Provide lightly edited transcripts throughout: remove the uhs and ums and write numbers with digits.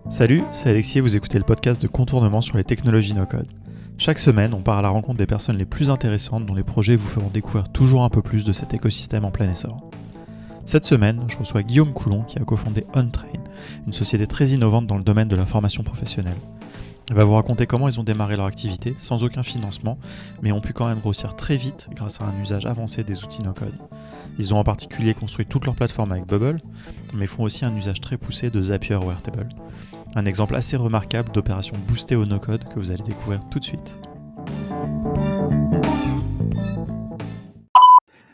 Salut, c'est Alexis et vous écoutez le podcast de Contournement sur les technologies no-code. Chaque semaine, on part à la rencontre des personnes les plus intéressantes dont les projets vous feront découvrir toujours un peu plus de cet écosystème en plein essor. Cette semaine, je reçois Guillaume Coulon qui a cofondé OnTrain, une société très innovante dans le domaine de la formation professionnelle. Il va vous raconter comment ils ont démarré leur activité sans aucun financement, mais ont pu quand même grossir très vite grâce à un usage avancé des outils no-code. Ils ont en particulier construit toute leur plateforme avec Bubble, mais font aussi un usage très poussé de Zapier ou Airtable. Un exemple assez remarquable d'opération boostée au no-code que vous allez découvrir tout de suite.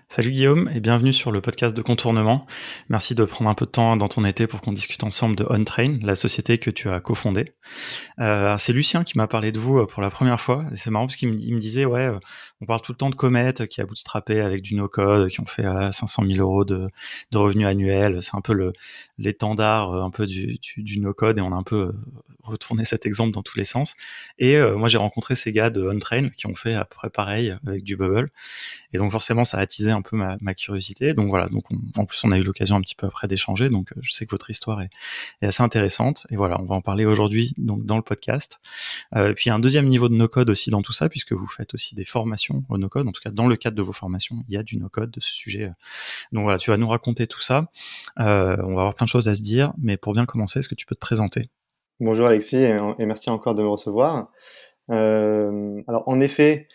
Salut Guillaume et bienvenue sur le podcast de Contournement. Merci de prendre un peu de temps dans ton été pour qu'on discute ensemble de OnTrain, la société que tu as cofondée. C'est Lucien qui m'a parlé de vous pour la première fois. Et c'est marrant parce qu'il me disait, on parle tout le temps de Comet qui a bootstrappé avec du no-code, qui ont fait 500 000 euros de revenus annuels. C'est un peu l'étendard un peu du no-code et on a un peu retourné cet exemple dans tous les sens. Et moi, j'ai rencontré ces gars de OnTrain qui ont fait à peu près pareil avec du Bubble. Et donc forcément, ça a attisé un peu ma curiosité. Donc voilà, en plus, on a eu l'occasion un petit peu après d'échanger. Donc je sais que votre histoire est assez intéressante. Et voilà, on va en parler aujourd'hui donc dans le podcast. Et puis il y a un deuxième niveau de no-code aussi dans tout ça, puisque vous faites aussi des formations au no-code. En tout cas, dans le cadre de vos formations, il y a du no-code de ce sujet. Donc voilà, tu vas nous raconter tout ça. On va avoir plein de choses à se dire, mais pour bien commencer, est-ce que tu peux te présenter ? Bonjour Alexis et merci encore de me recevoir. Alors en effet,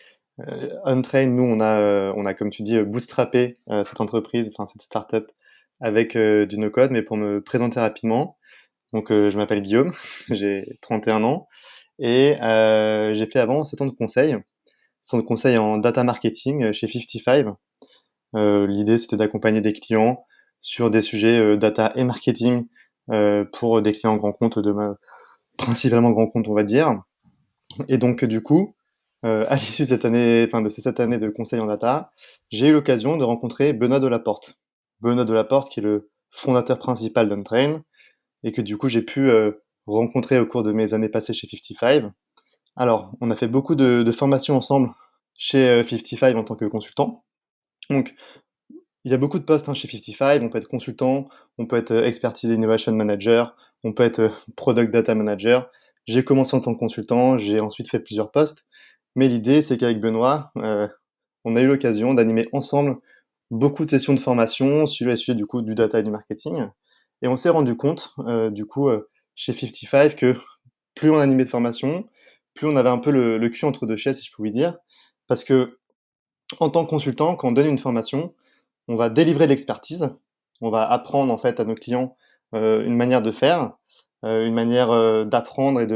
OnTrain, nous on a comme tu dis bootstrappé cette entreprise, enfin cette startup avec du no-code, mais pour me présenter rapidement, donc je m'appelle Guillaume, j'ai 31 ans et j'ai fait avant 7 ans de conseil, 7 ans de conseil en data marketing chez 55. L'idée c'était d'accompagner des clients sur des sujets data et marketing pour des clients grands comptes principalement grands comptes on va dire. Et donc, du coup, à l'issue de cette année, enfin de ces 7 années de conseil en data, j'ai eu l'occasion de rencontrer Benoît Delaporte. Benoît Delaporte, qui est le fondateur principal d'Untrain, et que du coup j'ai pu rencontrer au cours de mes années passées chez 55. Alors, on a fait beaucoup de formations ensemble chez 55 en tant que consultant. Donc, il y a beaucoup de postes chez 55. On peut être consultant, on peut être expertise innovation manager, on peut être product data manager. J'ai commencé en tant que consultant, j'ai ensuite fait plusieurs postes. Mais l'idée, c'est qu'avec Benoît, on a eu l'occasion d'animer ensemble beaucoup de sessions de formation sur les sujets du coup du data et du marketing. Et on s'est rendu compte, chez 55, que plus on animait de formation, plus on avait un peu le cul entre deux chaises, si je pouvais dire. Parce que en tant que consultant, quand on donne une formation, on va délivrer de l'expertise, on va apprendre en fait à nos clients une manière de faire, une manière d'apprendre et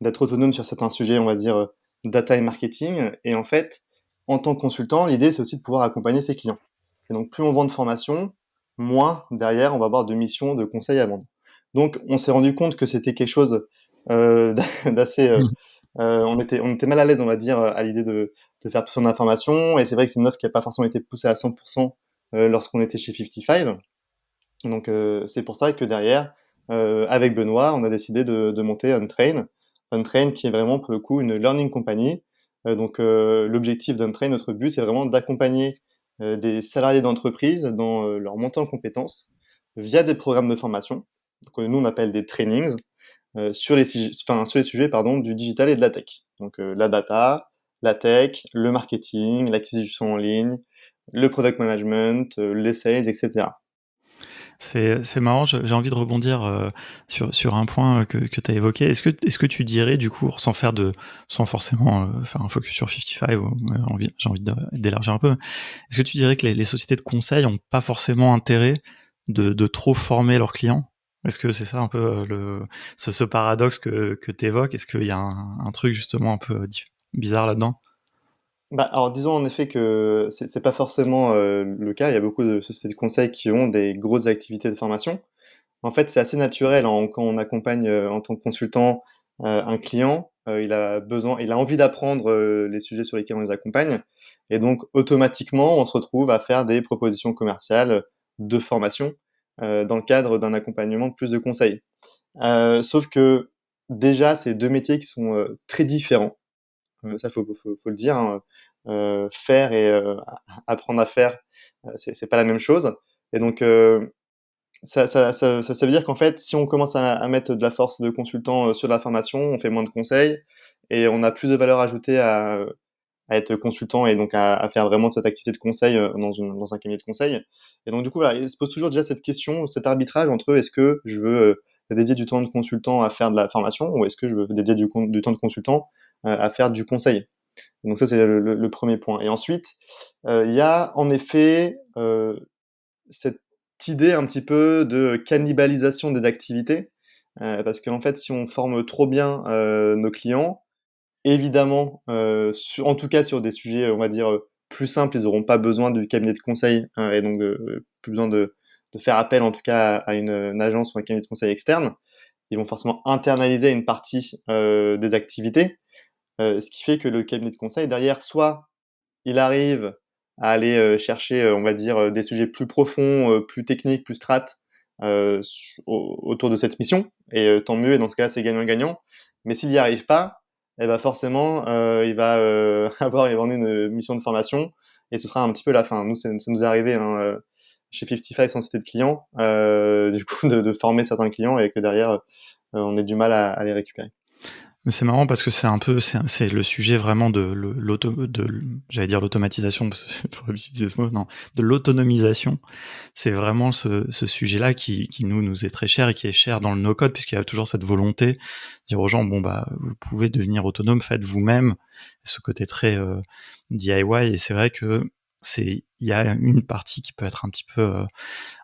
d'être autonome sur certains sujets, on va dire data et marketing. Et en fait, en tant que consultant, l'idée c'est aussi de pouvoir accompagner ses clients. Et donc plus on vend de formation, moins derrière on va avoir de missions, de conseils à vendre. Donc on s'est rendu compte que c'était quelque chose d'assez on était mal à l'aise, on va dire, à l'idée de faire tout son information. Et c'est vrai que c'est une offre qui n'a pas forcément été poussée à 100% lorsqu'on était chez 55. Donc c'est pour ça que derrière, avec Benoît, on a décidé de monter Untrain. Untrain qui est vraiment pour le coup une learning company. L'objectif d'Untrain, notre but, c'est vraiment d'accompagner des salariés d'entreprise dans leur montée en compétences via des programmes de formation. Donc, nous, on appelle des trainings sur les sujets pardon, du digital et de la tech. Donc la data, la tech, le marketing, l'acquisition en ligne, le product management, les sales, etc. C'est marrant, j'ai envie de rebondir sur un point que tu as évoqué. Est-ce que tu dirais, du coup, sans forcément faire un focus sur 55, j'ai envie d'élargir un peu, est-ce que tu dirais que les sociétés de conseil n'ont pas forcément intérêt de trop former leurs clients ? Est-ce que c'est ça un peu ce paradoxe que tu évoques ? Est-ce qu'il y a un truc justement un peu bizarre là-dedans ? Bah, alors disons en effet que c'est pas forcément le cas. Il y a beaucoup de sociétés de conseil qui ont des grosses activités de formation. En fait, c'est assez naturel quand on accompagne en tant que consultant un client, il a envie d'apprendre les sujets sur lesquels on les accompagne, et donc automatiquement, on se retrouve à faire des propositions commerciales de formation dans le cadre d'un accompagnement plus de conseils. Sauf que déjà, c'est deux métiers qui sont très différents. Ça, faut le dire, hein. Faire et apprendre à faire, c'est pas la même chose. Et donc, Ça veut dire qu'en fait, si on commence à mettre de la force de consultant, sur la formation, on fait moins de conseils et on a plus de valeur ajoutée à être consultant et donc à faire vraiment cette activité de conseil, dans un cabinet de conseil. Et donc du coup, voilà, il se pose toujours déjà cette question, cet arbitrage entre est-ce que je veux, dédier du temps de consultant à faire de la formation ou est-ce que je veux dédier du temps de consultant, à faire du conseil? Donc ça, c'est le 1er point et ensuite, il y a en effet, cette idée un petit peu de cannibalisation des activités, parce qu'en fait, si on forme trop bien, nos clients, évidemment, en tout cas sur des sujets, on va dire, plus simples, ils n'auront pas besoin du cabinet de conseil, et donc plus besoin de faire appel en tout cas à une agence ou un cabinet de conseil externe. Ils vont forcément internaliser une partie, des activités, ce qui fait que le cabinet de conseil derrière, soit il arrive à aller, chercher, on va dire, des sujets plus profonds, plus techniques, plus strat, autour de cette mission et tant mieux et dans ce cas-là, c'est gagnant-gagnant. Mais s'il n'y arrive pas et bah, forcément, il va, il va avoir une mission de formation et ce sera un petit peu la fin. Nous, ça nous est arrivé, hein, chez 55 sans citer de clients, du coup de former certains clients et que derrière, on ait du mal à les récupérer. Mais c'est marrant parce que c'est un peu, c'est le sujet vraiment de j'allais dire l'automatisation, parce que je pourrais utiliser ce mot, non, de l'autonomisation. C'est vraiment ce sujet-là qui nous est très cher et qui est cher dans le no-code, puisqu'il y a toujours cette volonté de dire aux gens, bon, bah, vous pouvez devenir autonome, faites vous-même. Ce côté très DIY, et c'est vrai que il y a une partie qui peut être un petit peu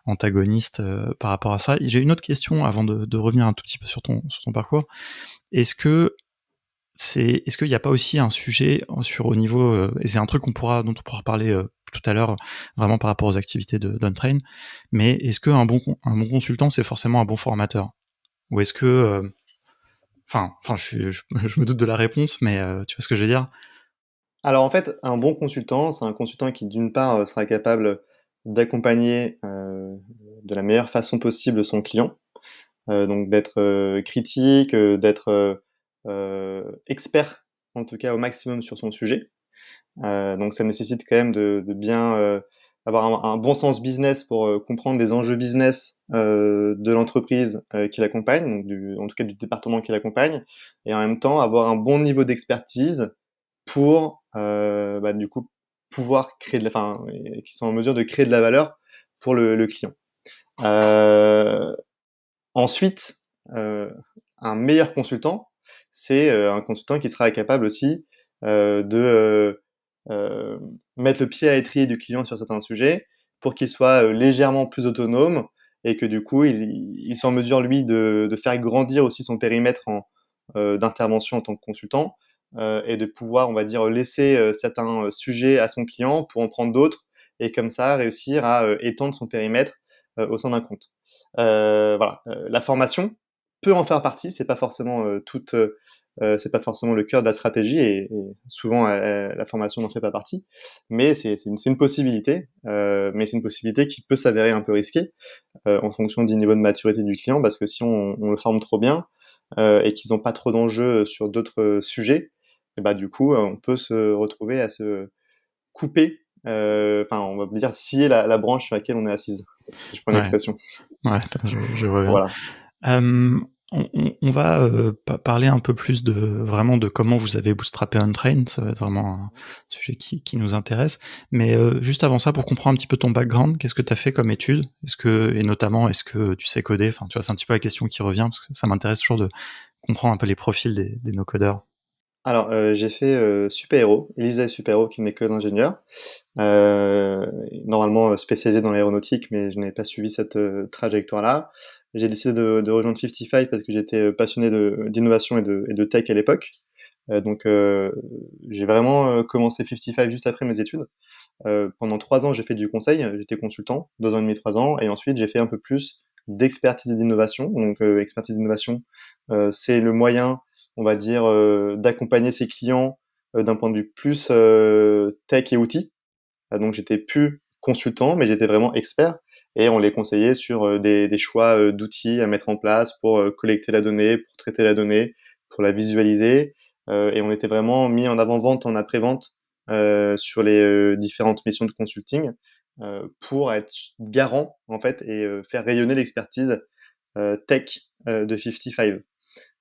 antagoniste par rapport à ça. Et j'ai une autre question avant de revenir un tout petit peu sur ton parcours. Est-ce que est-ce qu'il n'y a pas aussi un sujet sur au niveau, et c'est un truc dont on pourra parler tout à l'heure, vraiment par rapport aux activités d'OnTrain, mais est-ce qu'un un bon consultant, c'est forcément un bon formateur? Ou est-ce que, je me doute de la réponse, mais tu vois ce que je veux dire? Alors en fait, un bon consultant, c'est un consultant qui d'une part, sera capable d'accompagner, de la meilleure façon possible son client, donc d'être, critique, d'être, expert en tout cas au maximum sur son sujet. Donc ça nécessite quand même de bien, avoir un bon sens business pour, comprendre les enjeux business, de l'entreprise, qui l'accompagne, donc en tout cas du département qui l'accompagne et en même temps avoir un bon niveau d'expertise pour, bah, du coup, pouvoir créer de la enfin, et qui sont en mesure de créer de la valeur pour le client. Heu, ensuite, heu, un meilleur consultant, c'est, un consultant qui sera capable aussi, de, mettre le pied à l'étrier du client sur certains sujets pour qu'il soit, légèrement plus autonome et que du coup, il soit en mesure lui de faire grandir aussi son périmètre d'intervention en tant que consultant, et de pouvoir, on va dire, laisser, certains, sujets à son client pour en prendre d'autres et comme ça réussir à, étendre son périmètre, au sein d'un compte. Voilà, la formation peut en faire partie, c'est pas forcément le cœur de la stratégie et souvent, la formation n'en fait pas partie, mais c'est une possibilité, mais c'est une possibilité qui peut s'avérer un peu risquée, en fonction du niveau de maturité du client parce que si on le forme trop bien, et qu'ils ont pas trop d'enjeux sur d'autres, sujets et bah, du coup, on peut se retrouver à se couper, enfin, on va dire scier la branche sur laquelle on est assise, si je prends Ouais, l'expression. ouais, attends, je vois bien. Voilà. On va parler un peu plus vraiment de comment vous avez bootstrappé OnTrain. Ça va être vraiment un sujet qui nous intéresse. Mais juste avant ça, pour comprendre un petit peu ton background, qu'est-ce que tu as fait comme études? Et notamment, est-ce que tu sais coder? Enfin, tu vois, c'est un petit peu la question qui revient parce que ça m'intéresse toujours de comprendre un peu les profils des no-codeurs. Alors, j'ai fait, super-héros, Elisa Super-héros qui est une école d'ingénieur, heu, normalement, spécialisée dans l'aéronautique, mais je n'avais pas suivi cette, trajectoire-là. J'ai décidé de rejoindre 55 parce que j'étais, passionné d'innovation et de tech à l'époque, donc j'ai vraiment, commencé 55 juste après mes études. Pendant 3 ans, j'ai fait du conseil, j'étais consultant, 2 ans et demi, 3 ans et ensuite j'ai fait un peu plus d'expertise et d'innovation. Donc expertise et d'innovation, c'est le moyen, on va dire, d'accompagner ses clients, d'un point de vue plus, tech et outils. Donc j'étais plus consultant, mais j'étais vraiment expert et on les conseillait sur, des choix, d'outils à mettre en place pour, collecter la donnée, pour traiter la donnée, pour la visualiser, et on était vraiment mis en avant-vente, en après-vente, sur les, différentes missions de consulting pour être garant en fait et faire rayonner l'expertise tech de 55.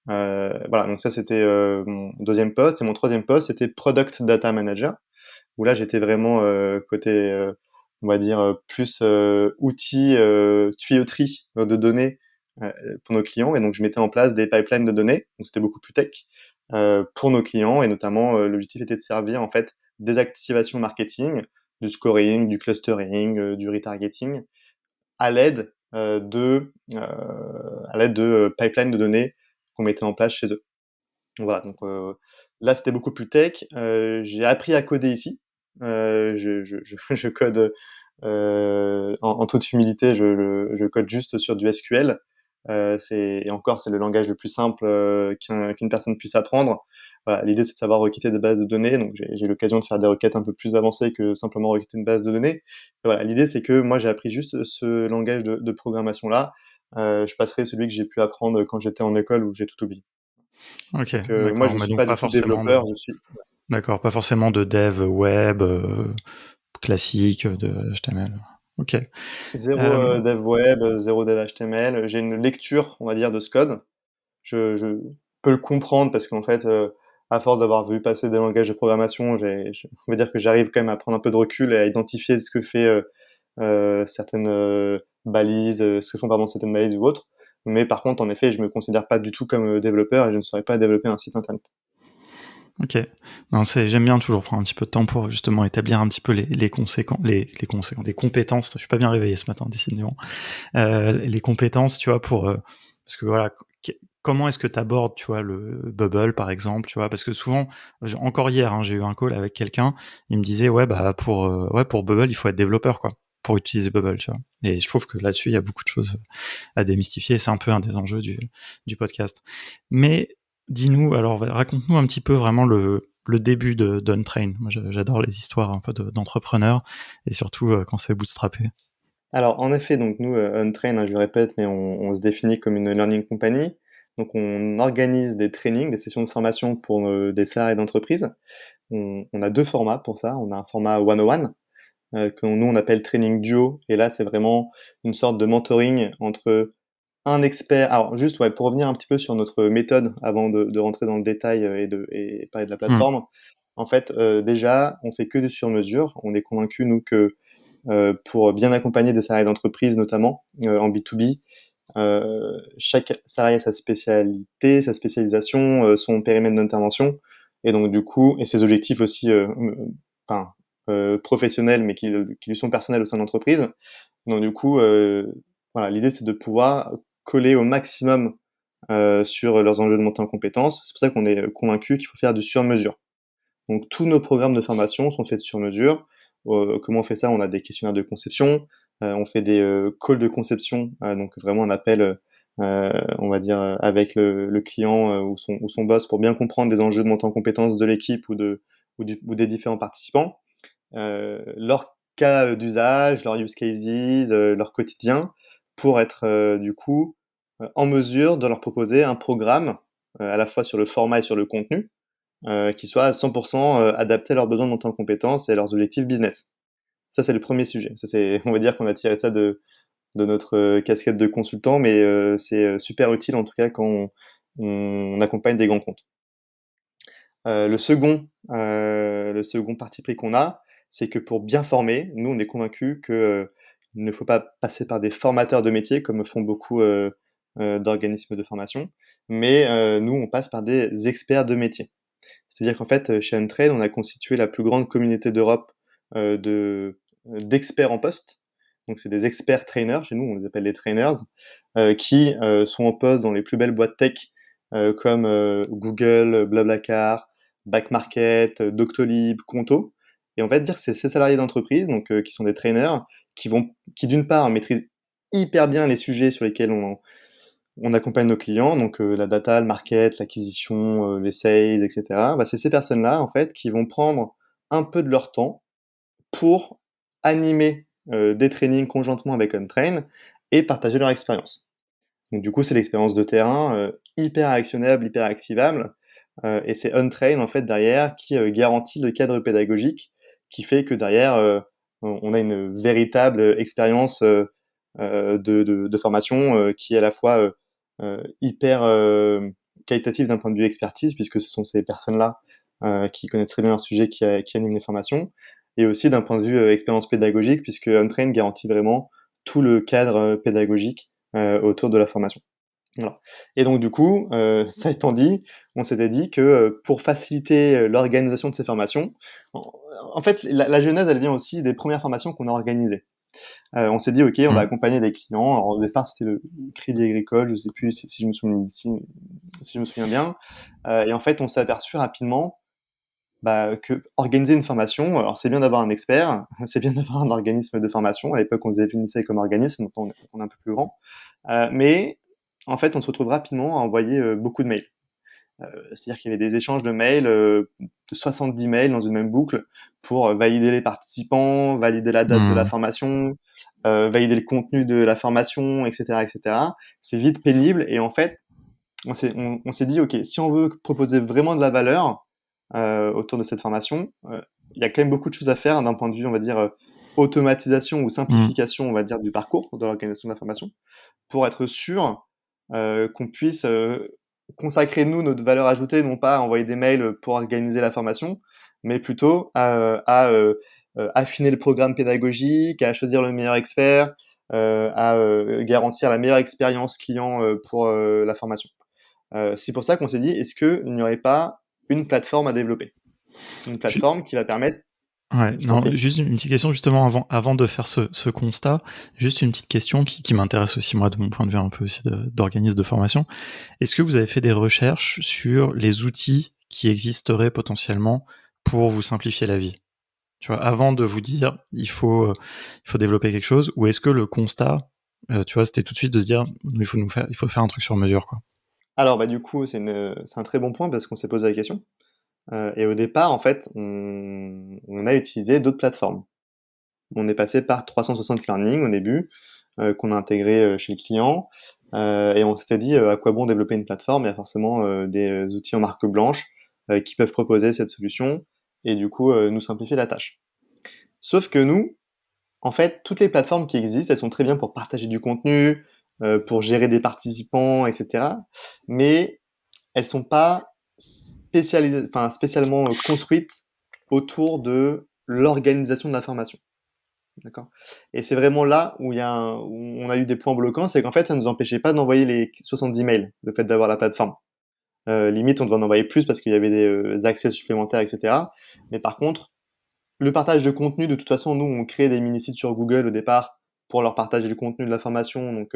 Voilà, donc ça c'était mon deuxième poste. Et mon troisième poste, c'était Product Data Manager, où là j'étais vraiment côté, on va dire, plus outils, tuyauterie de données pour nos clients. Et donc je mettais en place des pipelines de données, donc c'était beaucoup plus tech, pour nos clients. Et notamment, l'objectif était de servir en fait des activations marketing, du scoring, du clustering, du retargeting, à l'aide de pipelines de données qu'on mettait en place chez eux. Voilà, donc là, c'était beaucoup plus tech. J'ai appris à coder ici. Je code en toute humilité, je code juste sur du SQL. Et encore, c'est le langage le plus simple qu'une personne puisse apprendre. Voilà, l'idée, c'est de savoir requêter des bases de données. Donc, j'ai l'occasion de faire des requêtes un peu plus avancées que simplement requêter une base de données. Et voilà, l'idée, c'est que moi, j'ai appris juste ce langage de programmation-là. Je passerai celui que j'ai pu apprendre quand j'étais en école où j'ai tout oublié. Ok, Moi, d'accord. je Mais suis donc pas pas du tout forcément de, développeur, je suis d'accord, pas forcément de dev web classique de HTML. Ok. zéro Euh, dev web, zéro dev HTML. J'ai une lecture, on va dire, de ce code. Je peux le comprendre parce qu'en fait, à force d'avoir vu passer des langages de programmation, on va dire que j'arrive quand même à prendre un peu de recul et à identifier ce que fait certaines balises, ce que font pardon certaines balises ou autres. Mais par contre, en effet, je me considère pas du tout comme développeur et je ne saurais pas développer un site internet. ok. Non, j'aime bien toujours prendre un petit peu de temps pour justement établir un petit peu les conséquences, les compétences. Je suis pas bien réveillé ce matin, décidément. Les compétences, tu vois, parce que voilà, comment est-ce que tu abordes, tu vois, le bubble, par exemple, tu vois, parce que souvent, encore hier, hein, j'ai eu un call avec quelqu'un, il me disait, ouais, bah, pour bubble, il faut être développeur, quoi, pour utiliser bubble, tu vois. Et je trouve que là-dessus, il y a beaucoup de choses à démystifier, c'est un peu un des enjeux du podcast. Mais, dis-nous, alors, raconte-nous un petit peu vraiment le début d'Untrain. Moi, j'adore les histoires un peu d'entrepreneurs, et surtout quand c'est bootstrappé. Alors, en effet, donc nous, Untrain, hein, je le répète, mais on se définit comme une learning company. Donc, on organise des trainings, des sessions de formation pour des salariés d'entreprise. On a deux formats pour ça. On a un format one-on-one, que nous, on appelle training duo. Et là, c'est vraiment une sorte de mentoring entre un expert. Alors, juste, ouais, pour revenir un petit peu sur notre méthode avant de rentrer dans le détail et parler de la Hmm. plateforme. En fait, déjà, on fait que du sur-mesure. On est convaincu, nous, que pour bien accompagner des salariés d'entreprise, notamment en B2B. Chaque salarié a sa spécialité, sa spécialisation, son périmètre d'intervention, et donc du coup, et ses objectifs aussi, enfin, professionnels, mais qui lui sont personnels au sein de l'entreprise. Donc du coup, voilà, l'idée c'est de pouvoir coller au maximum sur leurs enjeux de montée en compétences. C'est pour ça qu'on est convaincu qu'il faut faire du sur-mesure. Donc tous nos programmes de formation sont faits sur mesure. Comment on fait ça? On a des questionnaires de conception, on fait des calls de conception, donc vraiment un appel, on va dire, avec le client ou son boss pour bien comprendre les enjeux de montée en compétences de l'équipe ou des différents participants, leur cas d'usage, leurs use cases, leur quotidien, pour être du coup en mesure de leur proposer un programme à la fois sur le format et sur le contenu, qui soit à 100% adapté à leurs besoins de montée en compétences et à leurs objectifs business. Ça, c'est le premier sujet. Ça, c'est, on va dire qu'on a tiré ça de notre casquette de consultant, mais c'est super utile en tout cas quand on accompagne des grands comptes. Le second parti pris qu'on a, c'est que pour bien former, nous, on est convaincus que il ne faut pas passer par des formateurs de métier comme font beaucoup d'organismes de formation, mais nous, on passe par des experts de métier. C'est-à-dire qu'en fait, chez Untrain, on a constitué la plus grande communauté d'Europe d'experts en poste. Donc, c'est des experts trainers, chez nous, on les appelle les trainers, qui sont en poste dans les plus belles boîtes tech comme Google, Blablacar, Back Market, Doctolib, Conto. Et on va dire que c'est ces salariés d'entreprise, donc qui sont des trainers, qui d'une part maîtrisent hyper bien les sujets sur lesquels on accompagne nos clients, donc la data, le market, l'acquisition, les sales, et cetera. Bah, c'est ces personnes-là, en fait, qui vont prendre un peu de leur temps pour animer des trainings conjointement avec Untrain et partager leur expérience. Donc du coup, c'est l'expérience de terrain, hyper actionnable, hyper activable, et c'est Untrain, en fait, derrière, qui garantit le cadre pédagogique, qui fait que derrière, on a une véritable expérience de formation qui est à la fois hyper qualitative d'un point de vue expertise, puisque ce sont ces personnes-là qui connaissent très bien leur sujet qui animent les formations, et aussi d'un point de vue expérience pédagogique, puisque Untrain garantit vraiment tout le cadre pédagogique autour de la formation. Voilà. Et donc du coup, ça étant dit, on s'était dit que pour faciliter l'organisation de ces formations, en fait, la genèse, elle vient aussi des premières formations qu'on a organisées. On s'est dit, ok, on va Mmh. accompagner des clients. Alors, au départ, c'était le Crédit Agricole, je sais plus si je me souviens, si je me souviens bien. Et en fait, on s'est aperçu rapidement que organiser une formation, alors c'est bien d'avoir un expert, c'est bien d'avoir un organisme de formation. À l'époque, on se définissait comme organisme, maintenant on est un peu plus grand. Mais en fait, on se retrouve rapidement à envoyer beaucoup de mails. C'est-à-dire qu'il y avait des échanges de mails, de 70 mails dans une même boucle pour valider les participants, valider la date de la Mmh. formation, valider le contenu de la formation, etc., etc. C'est vite pénible et en fait, on s'est dit, ok, si on veut proposer vraiment de la valeur autour de cette formation, il y a quand même beaucoup de choses à faire d'un point de vue, on va dire, automatisation ou Mmh. simplification, on va dire, du parcours de l'organisation de la formation, pour être sûr qu'on puisse consacrer, nous, notre valeur ajoutée, non pas à envoyer des mails pour organiser la formation, mais plutôt à affiner le programme pédagogique, à choisir le meilleur expert, à garantir la meilleure expérience client pour la formation. C'est pour ça qu'on s'est dit, est-ce qu'il n'y aurait pas une plateforme à développer? Une Tu plateforme qui va permettre... Ouais, Je t'en non, prie. juste une petite question justement avant de faire ce constat, juste une petite question qui m'intéresse aussi moi de mon point de vue un peu aussi d'organisme de formation. Est-ce que vous avez fait des recherches sur les outils qui existeraient potentiellement pour vous simplifier la vie? Tu vois, avant de vous dire il faut développer quelque chose, ou est-ce que le constat, tu vois, c'était tout de suite de se dire il faut faire un truc sur mesure, quoi. Alors, du coup, c'est un très bon point parce qu'on s'est posé la question. Et au départ, en fait, on a utilisé d'autres plateformes. On est passé par 360 Learning au début, qu'on a intégré chez le client. Et on s'était dit, à quoi bon développer une plateforme? Il y a forcément des outils en marque blanche qui peuvent proposer cette solution et du coup nous simplifier la tâche. Sauf que nous, en fait, toutes les plateformes qui existent, elles sont très bien pour partager du contenu, pour gérer des participants, etc. Mais elles sont pas spécialement construites autour de l'organisation de la formation. D'accord. Et c'est vraiment là où où on a eu des points bloquants, c'est qu'en fait, ça ne nous empêchait pas d'envoyer les 70 mails, le fait d'avoir la plateforme. Limite, on devait en envoyer plus parce qu'il y avait des accès supplémentaires, etc. Mais par contre, le partage de contenu, de toute façon, nous, on crée des mini-sites sur Google au départ pour leur partager le contenu de la formation. Donc,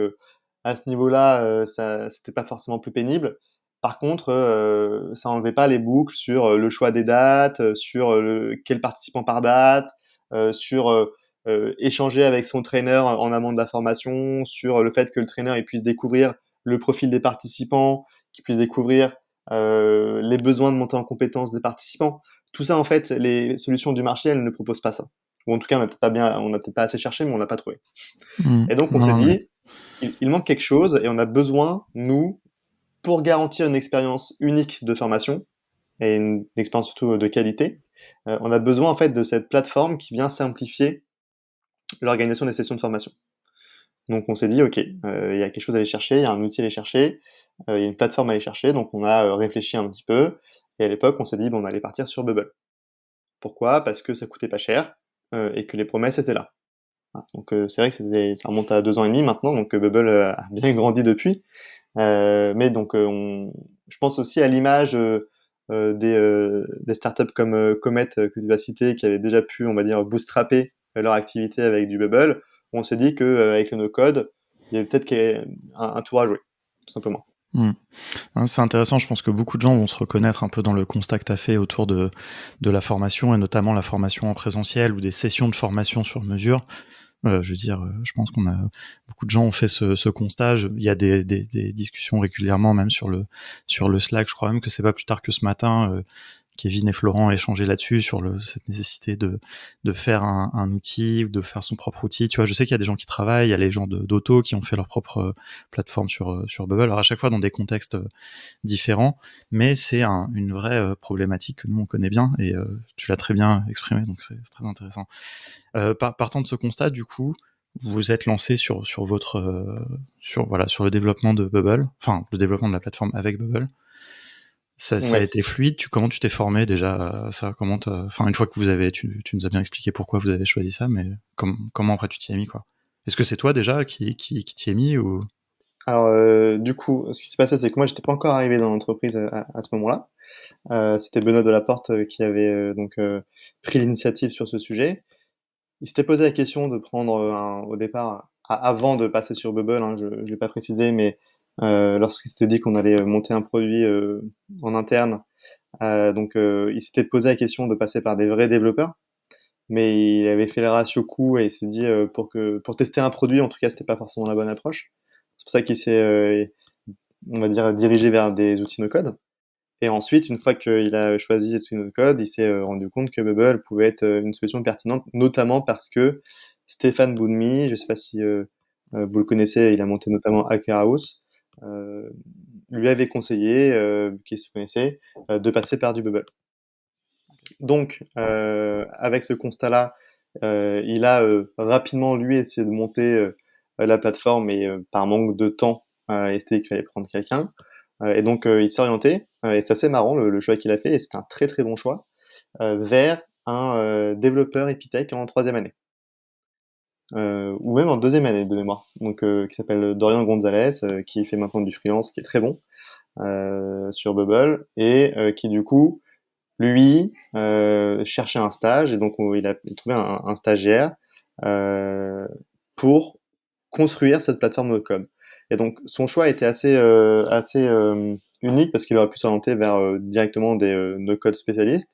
à ce niveau-là, c'était pas forcément plus pénible. Par contre, ça enlevait pas les boucles sur le choix des dates, sur quel participant par date, sur échanger avec son trainer en amont de la formation, sur le fait que le trainer il puisse découvrir le profil des participants, qu'il puisse découvrir les besoins de montée en compétences des participants. Tout ça, en fait, les solutions du marché, elles ne proposent pas ça. Ou en tout cas, on n'a peut-être pas assez cherché, mais on l'a pas trouvé. Mmh. Et donc, on Non, s'est non, mais dit, il manque quelque chose et on a besoin, nous, pour garantir une expérience unique de formation et une expérience surtout de qualité, on a besoin, en fait, de cette plateforme qui vient simplifier l'organisation des sessions de formation. Donc, on s'est dit, OK, il y a quelque chose à aller chercher, il y a un outil à aller chercher, il y a une plateforme à aller chercher. Donc, on a réfléchi un petit peu et à l'époque, on s'est dit, bon, on allait partir sur Bubble. Pourquoi? Parce que ça coûtait pas cher et que les promesses étaient là. Voilà, donc c'est vrai que ça remonte à 2 ans et demi maintenant, donc Bubble a bien grandi depuis. Mais donc je pense aussi à l'image des startups comme Comet que tu vas citer, qui avaient déjà pu, on va dire, bootstrapper leur activité avec du Bubble. On s'est dit qu'avec le no-code, il y avait peut-être un tour à jouer, tout simplement. mmh. Hein, c'est intéressant, je pense que beaucoup de gens vont se reconnaître un peu dans le constat que tu as fait autour de la formation, et notamment la formation en présentiel ou des sessions de formation sur mesure. Je veux dire, je pense qu'on a beaucoup de gens ont fait ce constat. Il y a des discussions régulièrement, même sur le Slack. Je crois même que c'est pas plus tard que ce matin Kevin et Florent échanger là-dessus sur cette nécessité de faire un outil ou de faire son propre outil. Tu vois, je sais qu'il y a des gens qui travaillent, il y a les gens d'auto qui ont fait leur propre plateforme sur Bubble. Alors à chaque fois dans des contextes différents, mais c'est une vraie problématique que nous on connaît bien et tu l'as très bien exprimé, donc c'est très intéressant. Partant de ce constat, du coup, vous vous êtes lancé sur le développement de Bubble, enfin le développement de la plateforme avec Bubble. Ça a Ouais. été fluide. Comment tu t'es formé déjà à ça? Enfin, une fois que tu nous as bien expliqué pourquoi vous avez choisi ça, mais comment après tu t'y es mis, quoi? Est-ce que c'est toi déjà qui t'y es mis ou? Alors, du coup, ce qui s'est passé, c'est que moi, j'étais pas encore arrivé dans l'entreprise à ce moment-là. C'était Benoît Delaporte qui avait pris l'initiative sur ce sujet. Il s'était posé la question de prendre au départ, avant de passer sur Bubble, hein, je ne l'ai pas précisé, mais lorsqu'il s'était dit qu'on allait monter un produit en interne, il s'était posé la question de passer par des vrais développeurs, mais il avait fait le ratio coût et il s'est dit pour tester un produit, en tout cas, c'était pas forcément la bonne approche. C'est pour ça qu'il s'est, on va dire, dirigé vers des outils no-code. Et ensuite, une fois qu'il a choisi ces outils no-code, il s'est rendu compte que Bubble pouvait être une solution pertinente, notamment parce que Stéphane Boudmy, je ne sais pas si vous le connaissez, il a monté notamment Hacker House, euh, lui avait conseillé, qu'il se connaissait, de passer par du Bubble. Donc, avec ce constat-là, il a rapidement, lui, essayé de monter la plateforme et par manque de temps, il s'était dit qu'il fallait prendre quelqu'un. Et donc, il s'est orienté, et c'est assez marrant le choix qu'il a fait, et c'était un très très bon choix, vers un développeur Epitech en troisième année, ou même en deuxième année de mémoire, donc qui s'appelle Dorian Gonzalez, qui fait maintenant du freelance, qui est très bon sur Bubble, et qui du coup lui cherchait un stage, et donc il a trouvé un stagiaire pour construire cette plateforme no-code. Et donc son choix était assez unique parce qu'il aurait pu s'orienter vers directement des no-code spécialistes,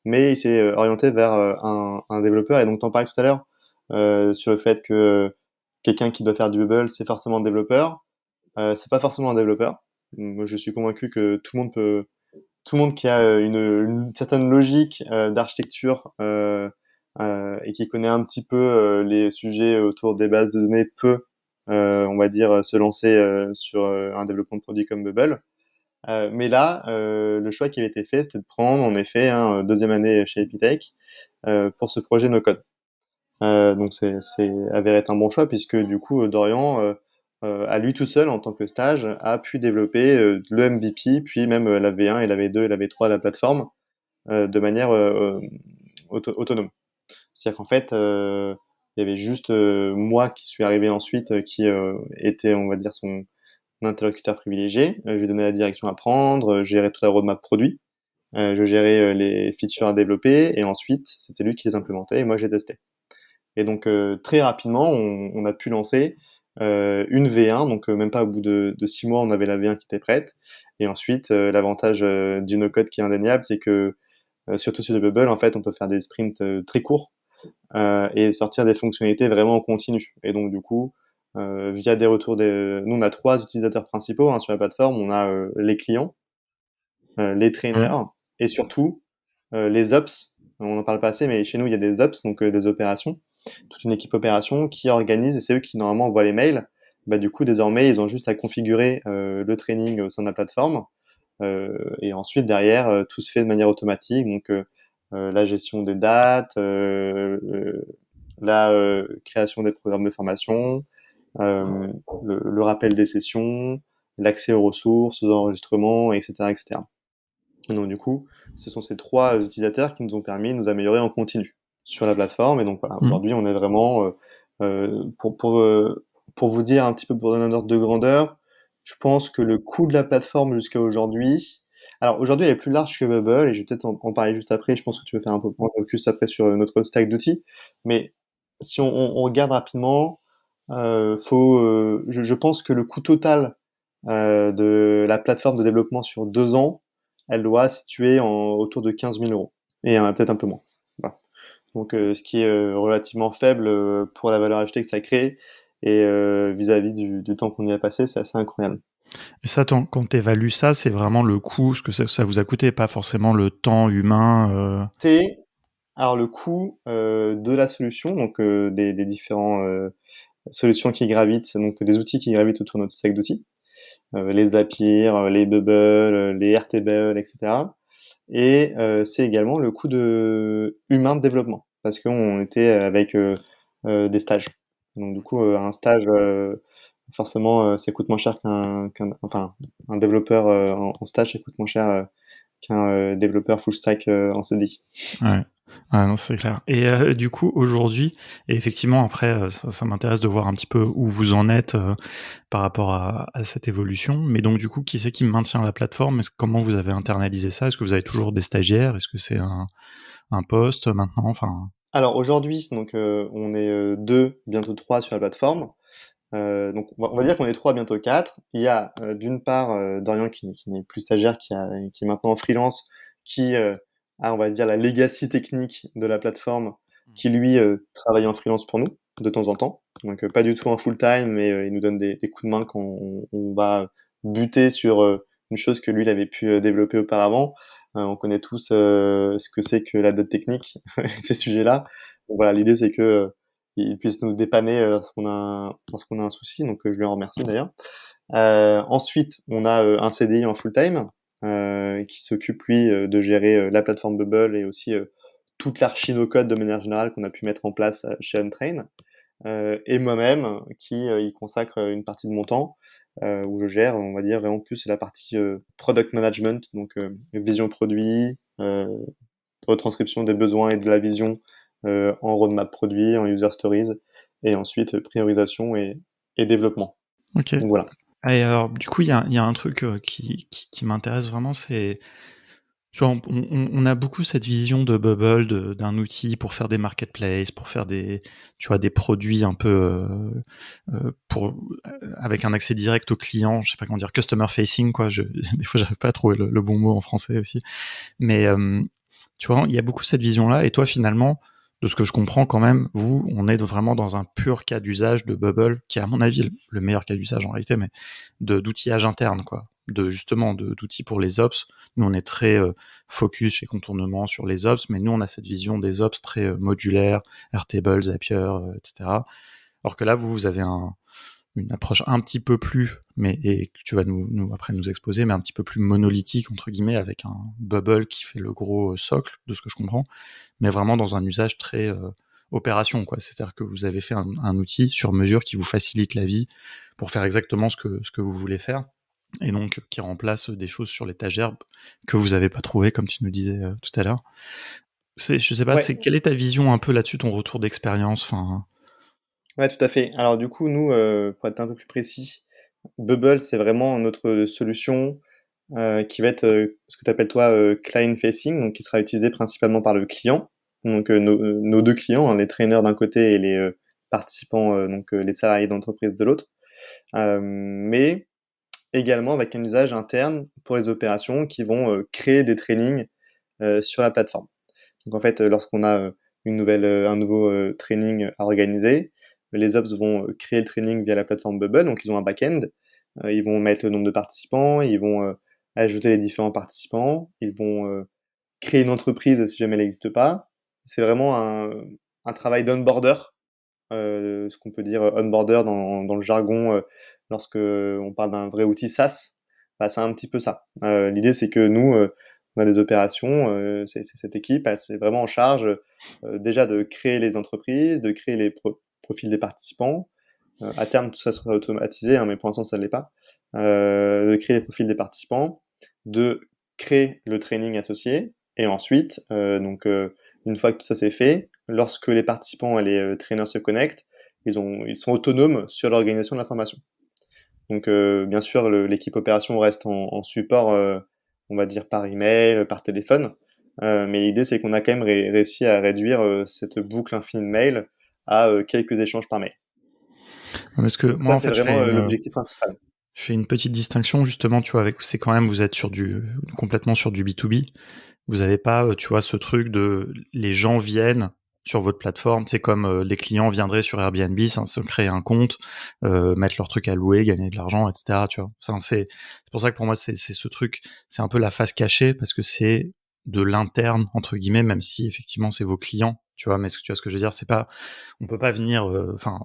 mais il s'est orienté vers un développeur. Et donc t'en parlais tout à l'heure sur le fait que quelqu'un qui doit faire du Bubble, c'est forcément un développeur. C'est pas forcément un développeur. Moi, je suis convaincu que tout le monde qui a une certaine logique d'architecture et qui connaît un petit peu les sujets autour des bases de données peut, on va dire, se lancer sur un développement de produit comme Bubble. Mais là, le choix qui avait été fait, c'était de prendre en effet deuxième année chez Epitech pour ce projet no code. Donc c'est avéré être un bon choix puisque du coup Dorian à lui tout seul en tant que stage a pu développer le MVP puis même la V1 et la V2 et la V3 de la plateforme de manière autonome. C'est-à-dire qu'en fait il y avait juste moi qui suis arrivé ensuite qui était on va dire son interlocuteur privilégié. Je lui donnais la direction à prendre, je gérais toute la roadmap produit, je gérais les features à développer et ensuite c'était lui qui les implémentait et moi j'ai testé. Et donc très rapidement, on a pu lancer une V1, donc même pas au bout de 6 mois, on avait la V1 qui était prête. Et ensuite, l'avantage du no-code qui est indéniable, c'est que surtout sur le Bubble, en fait, on peut faire des sprints très courts et sortir des fonctionnalités vraiment en continu. Et donc du coup, via des retours nous on a trois utilisateurs principaux sur la plateforme. On a les clients, les Mmh. trainers et surtout les ops. On en parle pas assez, mais chez nous il y a des ops, donc des opérations, toute une équipe opération qui organise, et c'est eux qui normalement envoient les mails. Bah, du coup, désormais, ils ont juste à configurer le training au sein de la plateforme. Et ensuite, derrière, tout se fait de manière automatique. Donc, la gestion des dates, la création des programmes de formation, euh, le rappel des sessions, l'accès aux ressources, aux enregistrements, etc., etc. Et donc, du coup, ce sont ces trois utilisateurs qui nous ont permis de nous améliorer en continu sur la plateforme. Et donc, voilà, Mmh. aujourd'hui, on est vraiment, pour vous dire un petit peu, pour donner un ordre de grandeur, je pense que le coût de la plateforme jusqu'à aujourd'hui, alors aujourd'hui, elle est plus large que Bubble, et je vais peut-être en parler juste après. Je pense que tu veux faire un peu plus après sur notre stack d'outils. Mais si on regarde rapidement, je pense que le coût total de la plateforme de développement sur 2 ans, elle doit se situer autour de 15 000 euros. Et peut-être un peu moins. Voilà. Donc, ce qui est relativement faible pour la valeur ajoutée que ça crée. Et vis-à-vis du temps qu'on y a passé, c'est assez incroyable. Et ça, quand tu évalues ça, c'est vraiment le coût, ce que ça vous a coûté, pas forcément le temps humain. C'est alors le coût, de la solution, donc des différents, solutions qui gravitent, donc des outils qui gravitent autour de notre stack d'outils, les Zapier, les Bubble, les Airtable et cetera. Et c'est également le coût humain de développement parce qu'on était avec des stages. Donc du coup, un stage, forcément, ça coûte moins cher enfin, un développeur en stage, ça coûte moins cher qu'un développeur full stack en CDI. Ouais. Ah non, c'est clair. Et du coup, aujourd'hui, et effectivement, après, ça m'intéresse de voir un petit peu où vous en êtes par rapport à cette évolution. Mais donc, du coup, qui c'est qui maintient la plateforme? Comment vous avez internalisé ça? Est-ce que vous avez toujours des stagiaires? Est-ce que c'est un poste maintenant? Enfin, Alors aujourd'hui, donc on est 2, bientôt 3 sur la plateforme. Donc on va dire qu'on est 3, bientôt 4. Il y a d'une part Dorian qui n'est plus stagiaire, qui est maintenant en freelance, qui a, on va dire, la legacy technique de la plateforme, qui lui travaille en freelance pour nous de temps en temps. Donc pas du tout en full time, mais il nous donne des coups de main quand on va buter sur une chose que lui il avait pu développer auparavant. On connaît tous ce que c'est que la dot technique, ces sujets-là. Donc voilà, l'idée c'est que il puisse nous dépanner lorsqu'on a un souci, donc je lui en remercie d'ailleurs. Ensuite, on a un CDI en full time qui s'occupe lui de gérer la plateforme Bubble et aussi toute l'archi no code de manière générale qu'on a pu mettre en place chez Untrain. Et moi-même qui y consacre une partie de mon temps où je gère, on va dire vraiment plus la partie product management, donc vision produit, retranscription des besoins et de la vision en roadmap produit, en user stories, et ensuite priorisation et développement. ok. Donc voilà. Et alors, du coup, il y a un truc qui m'intéresse vraiment, c'est, tu vois, on a beaucoup cette vision de Bubble, d'un outil pour faire des marketplaces, pour faire tu vois, des produits un peu avec un accès direct au client, je sais pas comment dire, customer facing, quoi. Des fois, j'arrive pas à trouver le bon mot en français aussi. Mais tu vois, il y a beaucoup cette vision-là. Et toi, finalement, de ce que je comprends quand même, on est vraiment dans un pur cas d'usage de Bubble, qui est à mon avis le meilleur cas d'usage en réalité, mais d'outillage interne, quoi. Justement, d'outils pour les ops. Nous, on est très focus chez Contournement sur les ops, mais nous, on a cette vision des ops très modulaire, Airtable, Zapier, etc. Alors que là, vous avez une approche un petit peu plus, et que tu vas après nous exposer, mais un petit peu plus monolithique, entre guillemets, avec un Bubble qui fait le gros socle, de ce que je comprends, mais vraiment dans un usage très opération, quoi. C'est-à-dire que vous avez fait un outil sur mesure qui vous facilite la vie pour faire exactement ce que vous voulez faire, et donc qui remplace des choses sur l'étagère que vous n'avez pas trouvé, comme tu nous disais tout à l'heure. Je sais pas, Ouais, quelle est ta vision un peu là-dessus, ton retour d'expérience, enfin. ouais, tout à fait. Alors du coup, nous, pour être un peu plus précis, Bubble, c'est vraiment notre solution qui va être ce que tu appelles toi client facing, donc qui sera utilisé principalement par le client. Donc nos deux clients, hein, les trainers d'un côté et les participants, donc les salariés d'entreprise de l'autre. Mais également avec un usage interne pour les opérations qui vont créer des trainings sur la plateforme. Donc en fait, lorsqu'on a un nouveau training à organiser, les ops vont créer le training via la plateforme Bubble, donc ils ont un back-end, ils vont mettre le nombre de participants, ils vont ajouter les différents participants, ils vont créer une entreprise si jamais elle n'existe pas. C'est vraiment un travail d'onboarder, ce qu'on peut dire onboarder dans le jargon lorsque on parle d'un vrai outil SaaS. Bah, c'est un petit peu ça. L'idée c'est que nous, on a des opérations, cette équipe, elle c'est vraiment en charge déjà de créer les entreprises, de créer les profils des participants. À terme, tout ça sera automatisé, hein, mais pour l'instant, ça ne l'est pas. De créer les profils des participants, de créer le training associé, et ensuite, une fois que tout ça c'est fait, lorsque les participants et les trainers se connectent, ils sont autonomes sur l'organisation de la formation. Donc, bien sûr, l'équipe opération reste en support, on va dire par email, par téléphone. Mais l'idée, c'est qu'on a quand même réussi à réduire cette boucle infinie de mail à quelques échanges par mail. Parce que Donc moi, ça, en c'est fait, vraiment l'objectif principal. je fais une petite distinction justement, tu vois, c'est quand même, vous êtes complètement sur du B2B. Vous avez pas, tu vois, ce truc de les gens viennent sur votre plateforme. C'est comme les clients viendraient sur Airbnb, se créer un compte, mettre leur truc à louer, gagner de l'argent, etc. Tu vois. C'est pour ça que pour moi, c'est ce truc, c'est un peu la face cachée parce que c'est de l'interne entre guillemets, même si effectivement c'est vos clients. Tu vois, mais tu vois ce que je veux dire, c'est pas, on peut pas venir,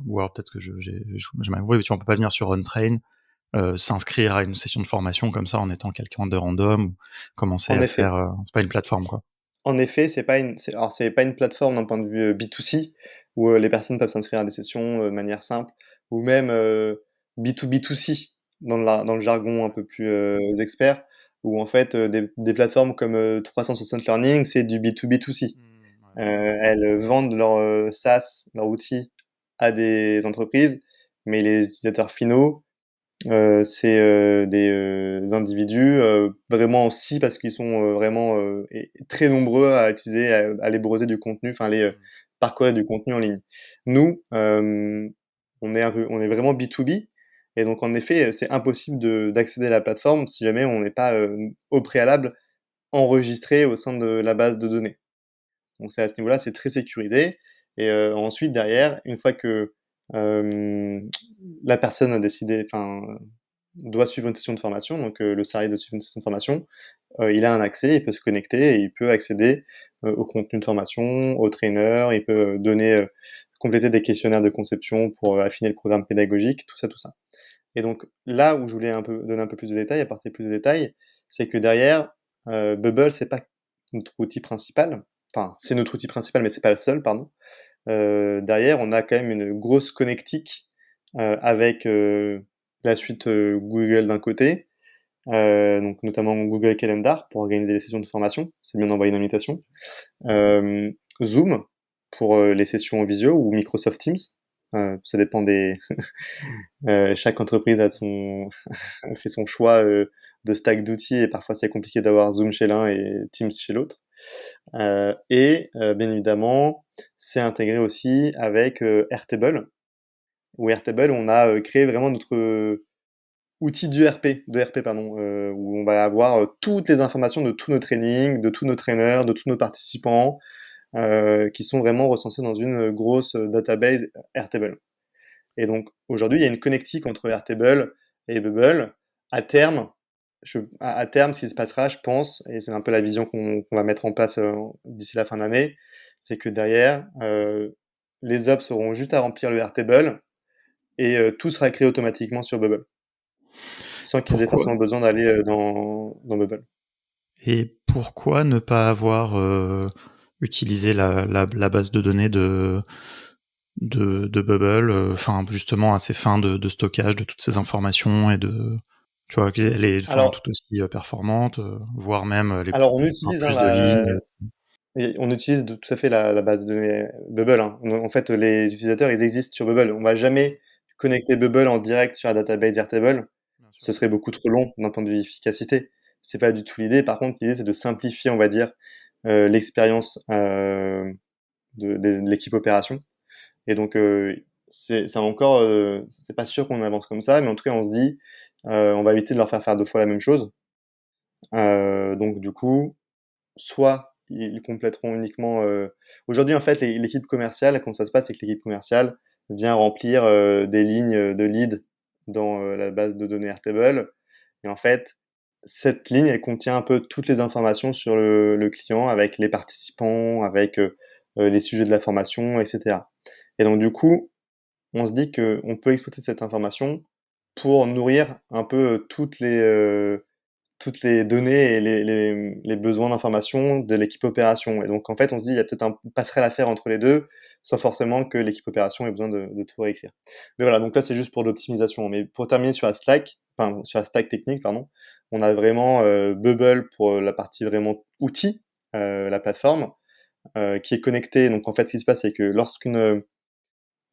ou alors peut-être que je m'embrouille, mais tu vois, on peut pas venir sur OnTrain, s'inscrire à une session de formation comme ça en étant quelqu'un de random ou commencer En à effet. faire, c'est pas une plateforme quoi. En effet, c'est pas une plateforme d'un point de vue, B2C où, les personnes peuvent s'inscrire à des sessions, de manière simple ou même, B2B2C dans le jargon un peu plus, expert où en fait, des plateformes comme, 360 Learning, c'est du B2B2C. Ouais. Elles vendent leur, SaaS, leur outil à des entreprises, mais les utilisateurs finaux, c'est, des, individus, vraiment aussi parce qu'ils sont, vraiment, très nombreux à utiliser, à aller browser du contenu, enfin aller, parcourir du contenu en ligne. Nous, on est vraiment B2B et donc en effet, c'est impossible d'accéder à la plateforme si jamais on n'est pas, au préalable enregistré au sein de la base de données. Donc c'est à ce niveau-là, c'est très sécurisé et ensuite derrière, une fois que, hem, la personne a décidé enfin, doit suivre une session de formation, donc le salarié doit suivre une session de formation, il a un accès, il peut se connecter et il peut accéder, au contenu de formation, au trainer, il peut, compléter des questionnaires de conception pour, affiner le programme pédagogique, tout ça, tout ça. Et donc là où je voulais un peu donner un peu plus de détails, apporter plus de détails, c'est que derrière, Bubble, c'est pas notre outil principal. Enfin, c'est notre outil principal, mais c'est pas le seul, pardon. Derrière, on a quand même une grosse connectique, avec, la suite, Google d'un côté, donc notamment Google Calendar pour organiser les sessions de formation, c'est bien d'envoyer une invitation. Hem, Zoom pour, les sessions en visio ou Microsoft Teams, ça dépend des chaque entreprise a son fait son choix, de stack d'outils et parfois c'est compliqué d'avoir Zoom chez l'un et Teams chez l'autre. Bien évidemment, c'est intégré aussi avec, Airtable, où Airtable, on a, créé vraiment notre, outil d'ERP pardon, où on va avoir, toutes les informations de tous nos trainings, de tous nos trainers, de tous nos participants, qui sont vraiment recensés dans une, grosse, database Airtable. Et donc aujourd'hui, il y a une connectique entre Airtable et Bubble. À terme, à terme, ce qui se passera, je pense, et c'est un peu la vision qu'on va mettre en place d'ici la fin de l'année, c'est que derrière, les ops auront juste à remplir le Airtable et tout sera créé automatiquement sur Bubble, sans qu'ils aient Pourquoi forcément besoin d'aller dans Bubble. et pourquoi ne pas avoir utilisé la base de données de Bubble, enfin justement à ces fins de stockage de toutes ces informations et de, tu vois, qu'elle est enfin Alors, tout aussi performante, voire même alors on enfin, utilise hein, plus de lignes. et on utilise tout à fait la base de données Bubble, hein. En fait, les utilisateurs, ils existent sur Bubble. On va jamais connecter Bubble en direct sur la database Airtable. Bien sûr. Ce serait beaucoup trop long d'un point de vue efficacité. C'est pas du tout l'idée. Par contre, l'idée, c'est de simplifier, on va dire, l'expérience, de l'équipe opération et donc c'est encore, c'est pas sûr qu'on avance comme ça, mais en tout cas, on se dit, on va éviter de leur faire 2 fois la même chose. Donc du coup, soit ils compléteront uniquement, aujourd'hui, en fait, l'équipe commerciale, comment ça se passe, c'est que l'équipe commerciale vient remplir, des lignes, de lead dans, la base de données Airtable et en fait, cette ligne, elle contient un peu toutes les informations sur le client avec les participants, avec, les sujets de la formation et cetera et donc du coup, on se dit qu'on peut exploiter cette information pour nourrir un peu, toutes les données et les besoins d'information de l'équipe opération et donc en fait, on se dit: «Il y a peut-être un passerelle à faire entre les 2, sans forcément que l'équipe opération ait besoin de tout réécrire». Mais voilà, donc là, c'est juste pour l'optimisation. Mais pour terminer sur la stack, enfin, sur la stack technique, pardon, on a vraiment, Bubble pour, la partie vraiment outil, la plateforme, qui est connectée. Donc en fait, ce qui se passe, c'est que lorsqu'une,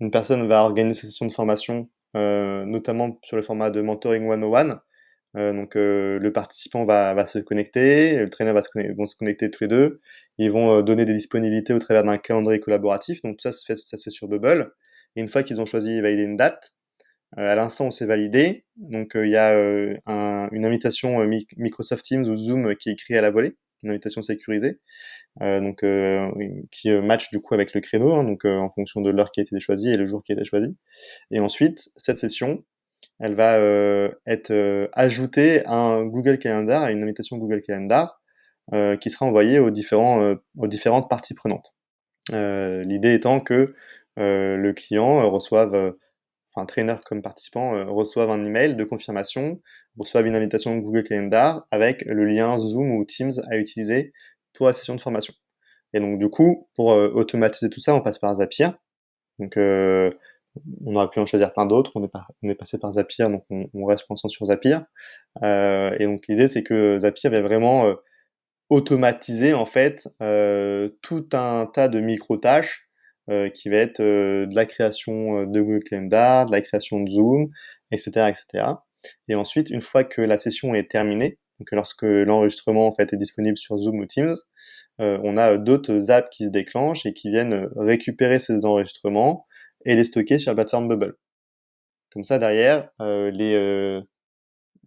une personne va organiser sa session de formation, notamment sur le format de mentoring one-on-one. Donc le participant va se connecter, le traîneur vont se connecter tous les 2. Ils vont, donner des disponibilités au travers d'un calendrier collaboratif, donc tout ça se fait sur Bubble et une fois qu'ils ont choisi et validé une date, à l'instant où c'est validé, donc il y a, une invitation, Microsoft Teams ou Zoom qui est créée à la volée une invitation sécurisée, donc qui match du coup avec le créneau, hein, donc en fonction de l'heure qui a été choisie et le jour qui a été choisi. Et ensuite, cette session, elle va être ajoutée à un Google Calendar, à une invitation Google Calendar, qui sera envoyée aux différentes parties prenantes. L'idée étant que le client reçoive, enfin trainer comme participant, reçoivent un email de confirmation, reçoivent une invitation Google Calendar avec le lien Zoom ou Teams à utiliser pour la session de formation. Et donc du coup, pour automatiser tout ça, on passe par Zapier. Donc on aurait pu en choisir plein d'autres, on est passé par Zapier, donc on reste pour l'instant sur Zapier. Et donc l'idée c'est que Zapier va vraiment automatiser en fait tout un tas de micro-tâches qui va être de la création de Google Calendar, de la création de Zoom, etc., etc. Et ensuite, une fois que la session est terminée, donc lorsque l'enregistrement en fait est disponible sur Zoom ou Teams, on a d'autres apps qui se déclenchent et qui viennent récupérer ces enregistrements et les stocker sur la plateforme Bubble. Comme ça, derrière, les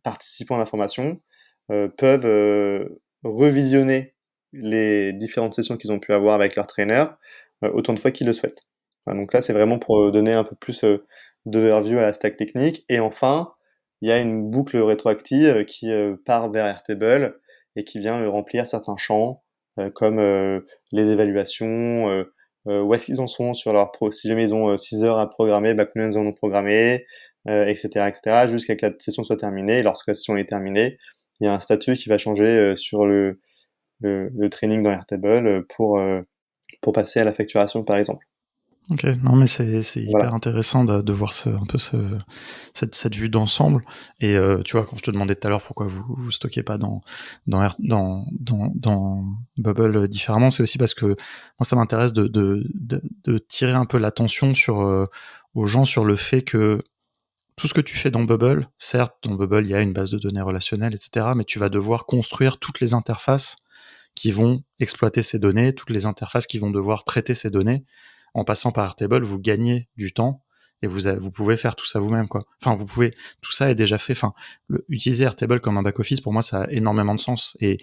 participants à la formation peuvent revisionner les différentes sessions qu'ils ont pu avoir avec leur trainer autant de fois qu'ils le souhaitent. Voilà, donc là, c'est vraiment pour donner un peu plus d'overview à la stack technique. Et enfin, il y a une boucle rétroactive qui part vers Airtable et qui vient remplir certains champs comme les évaluations, où est-ce qu'ils en sont sur leur si jamais ils ont 6 heures à programmer, bah, combien ils en ont programmé, etc., jusqu'à ce que la session soit terminée. Et lorsque la session est terminée, il y a un statut qui va changer sur le training dans Airtable pour passer à la facturation, par exemple. Ok, non mais c'est hyper Voilà. intéressant de voir un peu cette vue d'ensemble. Et tu vois, quand je te demandais tout à l'heure pourquoi vous stockez pas dans Bubble différemment, c'est aussi parce que moi ça m'intéresse de tirer un peu l'attention aux gens sur le fait que tout ce que tu fais dans Bubble, certes, dans Bubble, il y a une base de données relationnelle, etc., mais tu vas devoir construire toutes les interfaces qui vont exploiter ces données, toutes les interfaces qui vont devoir traiter ces données. En passant par Airtable, vous gagnez du temps et vous pouvez faire tout ça vous-même, quoi. Enfin, tout ça est déjà fait. Enfin, utiliser Airtable comme un back-office, pour moi, ça a énormément de sens. Et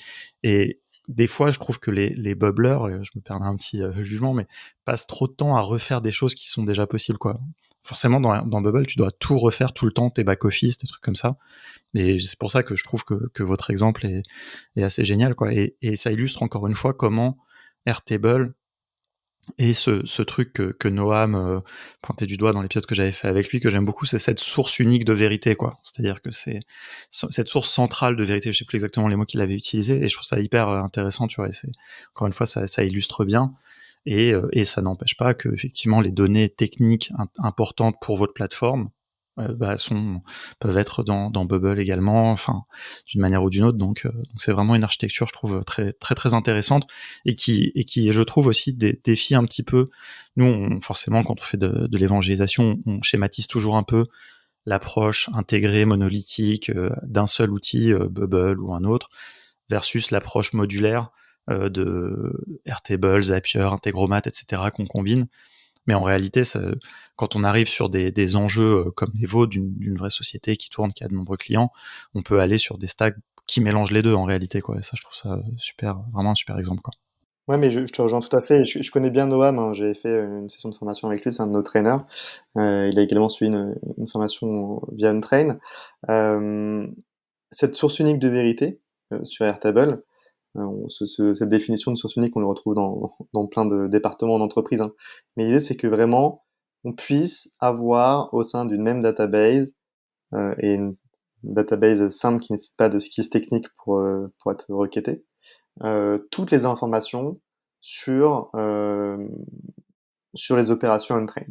des fois, je trouve que les bubblers, je me permets un petit jugement, mais passent trop de temps à refaire des choses qui sont déjà possibles, quoi. Forcément, dans Bubble, tu dois tout refaire tout le temps, tes back-office, des trucs comme ça. Et c'est pour ça que je trouve que votre exemple est assez génial, quoi. Et ça illustre encore une fois comment Airtable et ce truc que Noam pointait du doigt dans l'épisode que j'avais fait avec lui, que j'aime beaucoup, c'est cette source unique de vérité, quoi. C'est-à-dire que c'est cette source centrale de vérité, je sais plus exactement les mots qu'il avait utilisés, et je trouve ça hyper intéressant, tu vois. Et encore une fois, ça illustre bien. Et ça n'empêche pas que effectivement les données techniques importantes pour votre plateforme bah, peuvent être dans Bubble également, enfin d'une manière ou d'une autre. Donc c'est vraiment une architecture, je trouve, très très très intéressante et qui je trouve aussi défie un petit peu. Nous, forcément, quand on fait de l'évangélisation, on schématise toujours un peu l'approche intégrée monolithique d'un seul outil, Bubble ou un autre, versus l'approche modulaire de Airtable, Zapier, Integromat, etc. qu'on combine. Mais en réalité, quand on arrive sur des enjeux comme les vôtres, d'une vraie société qui tourne, qui a de nombreux clients, on peut aller sur des stacks qui mélangent les deux en réalité, quoi. Et ça, je trouve ça super, vraiment un super exemple, quoi. Ouais, mais je te rejoins tout à fait. Je connais bien Noam, hein. J'avais fait une session de formation avec lui, c'est un de nos traîneurs. Il a également suivi une formation via Untrain. Euh, Cette source unique de vérité sur Airtable, cette définition de source unique, on le retrouve dans plein de départements d'entreprise, hein. Mais l'idée, c'est que vraiment, on puisse avoir au sein d'une même database, et une database simple qui ne nécessite pas de skills techniques pour être requêtée, toutes les informations sur, sur les opérations on-train.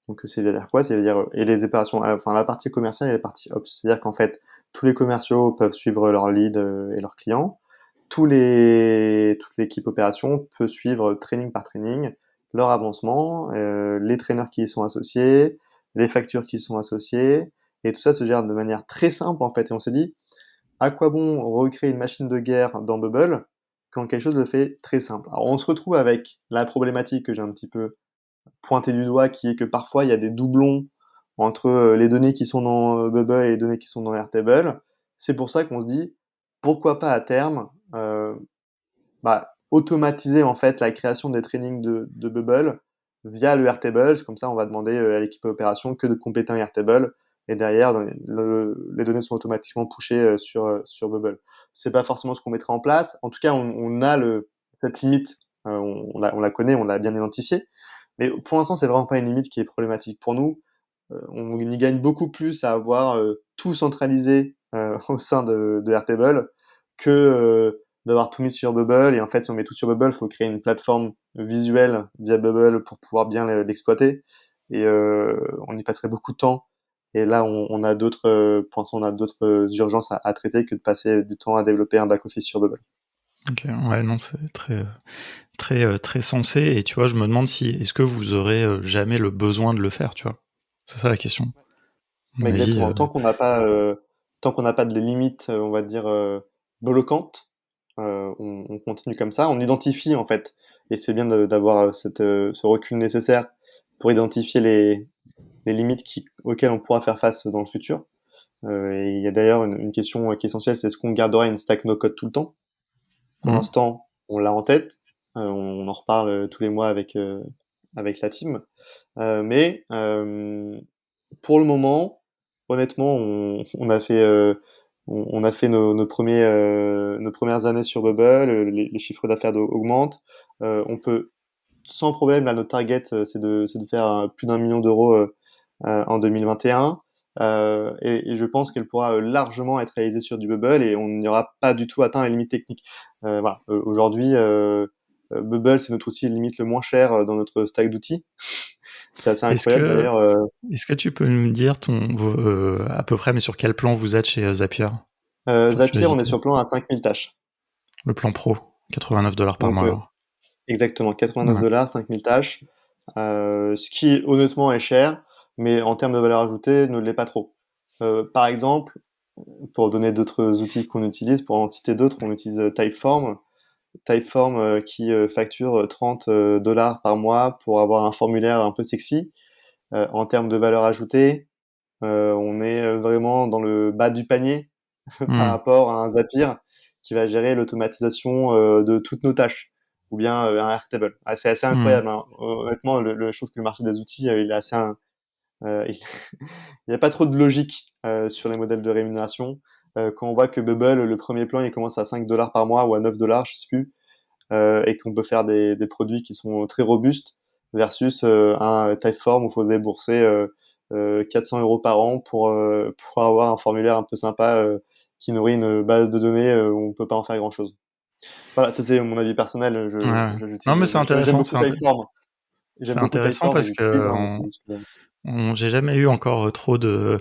Donc, ça veut dire quoi? Ça veut dire, et les opérations, enfin, la partie commerciale et la partie ops. C'est-à-dire qu'en fait, tous les commerciaux peuvent suivre leurs leads et leurs clients. Toute l'équipe opération peut suivre training par training leur avancement, les traîneurs qui y sont associés, les factures qui y sont associées, et tout ça se gère de manière très simple en fait. Et on s'est dit, à quoi bon recréer une machine de guerre dans Bubble quand quelque chose le fait très simple. Alors on se retrouve avec la problématique que j'ai un petit peu pointée du doigt, qui est que parfois il y a des doublons entre les données qui sont dans Bubble et les données qui sont dans Airtable. C'est pour ça qu'on se dit, pourquoi pas à terme automatiser en fait la création des trainings de Bubble via le Airtable. Comme ça, on va demander à l'équipe opération que de compléter un Airtable et derrière, les données sont automatiquement pushées sur Bubble. C'est pas forcément ce qu'on mettrait en place. En tout cas, on a cette limite, on la connaît, on l'a bien identifiée. Mais pour l'instant, c'est vraiment pas une limite qui est problématique pour nous. On y gagne beaucoup plus à avoir tout centralisé au sein de Airtable que d'avoir tout mis sur Bubble. Et en fait, si on met tout sur Bubble, il faut créer une plateforme visuelle via Bubble pour pouvoir bien l'exploiter. Et on y passerait beaucoup de temps. Et là, on a d'autres, pour l'instant, on a d'autres urgences à traiter que de passer du temps à développer un back-office sur Bubble. Ok, ouais, non, c'est très sensé. Et tu vois, je me demande si est-ce que vous aurez jamais le besoin de le faire, tu vois. C'est ça la question. À mon avis, Exactement. Tant qu'on n'a pas de limites, on va dire, bloquantes, on continue comme ça. On identifie, en fait, et c'est bien d'avoir ce recul nécessaire pour identifier les limites auxquelles on pourra faire face dans le futur. Et il y a d'ailleurs une question qui est essentielle, c'est est-ce qu'on gardera une stack no-code tout le temps? Pour hmm. l'instant, on l'a en tête. On en reparle tous les mois avec la team. Mais pour le moment, honnêtement, on a fait nos premières années sur Bubble, les chiffres d'affaires augmentent. On peut sans problème, là, notre target, c'est de faire plus d'1 million d'euros en 2021. Et je pense qu'elle pourra largement être réalisée sur du Bubble et on n'y aura pas du tout atteint les limites techniques. Voilà. Aujourd'hui, Bubble, c'est notre outil limite le moins cher dans notre stack d'outils. C'est assez Est-ce incroyable que d'ailleurs. est-ce que tu peux me dire à peu près, mais sur quel plan vous êtes chez Zapier, par Zapier, on est curiosité? sur plan à 5000 tâches. Le plan pro, $89 par Donc, mois, alors. exactement, 89 Ouais. dollars, 5000 tâches. Ce qui, honnêtement, est cher, mais en termes de valeur ajoutée, ne l'est pas trop. Par exemple, pour donner d'autres outils qu'on utilise, pour en citer d'autres, on utilise Typeform. Typeform qui facture 30 dollars par mois pour avoir un formulaire un peu sexy. En termes de valeur ajoutée, on est vraiment dans le bas du panier par Hmm. rapport à un Zapier qui va gérer l'automatisation de toutes nos tâches ou bien un Airtable. Ah, c'est assez Hmm. incroyable, hein. Honnêtement, je trouve que le marché des outils, il est assez, il n'y a pas trop de logique sur les modèles de rémunération. Quand on voit que Bubble, le premier plan, il commence à 5 dollars par mois ou à 9 dollars, je sais plus, et qu'on peut faire des produits qui sont très robustes versus un Typeform où il faut débourser 400 euros par an pour avoir un formulaire un peu sympa qui nourrit une base de données où on peut pas en faire grand-chose. Voilà, ça c'est mon avis personnel. Ouais, ouais. Non, J'utilise, mais c'est j'aime intéressant, beaucoup Typeform. c'est J'aime beaucoup intéressant Typeform et parce j'utilise, que hein, j'ai jamais eu encore trop de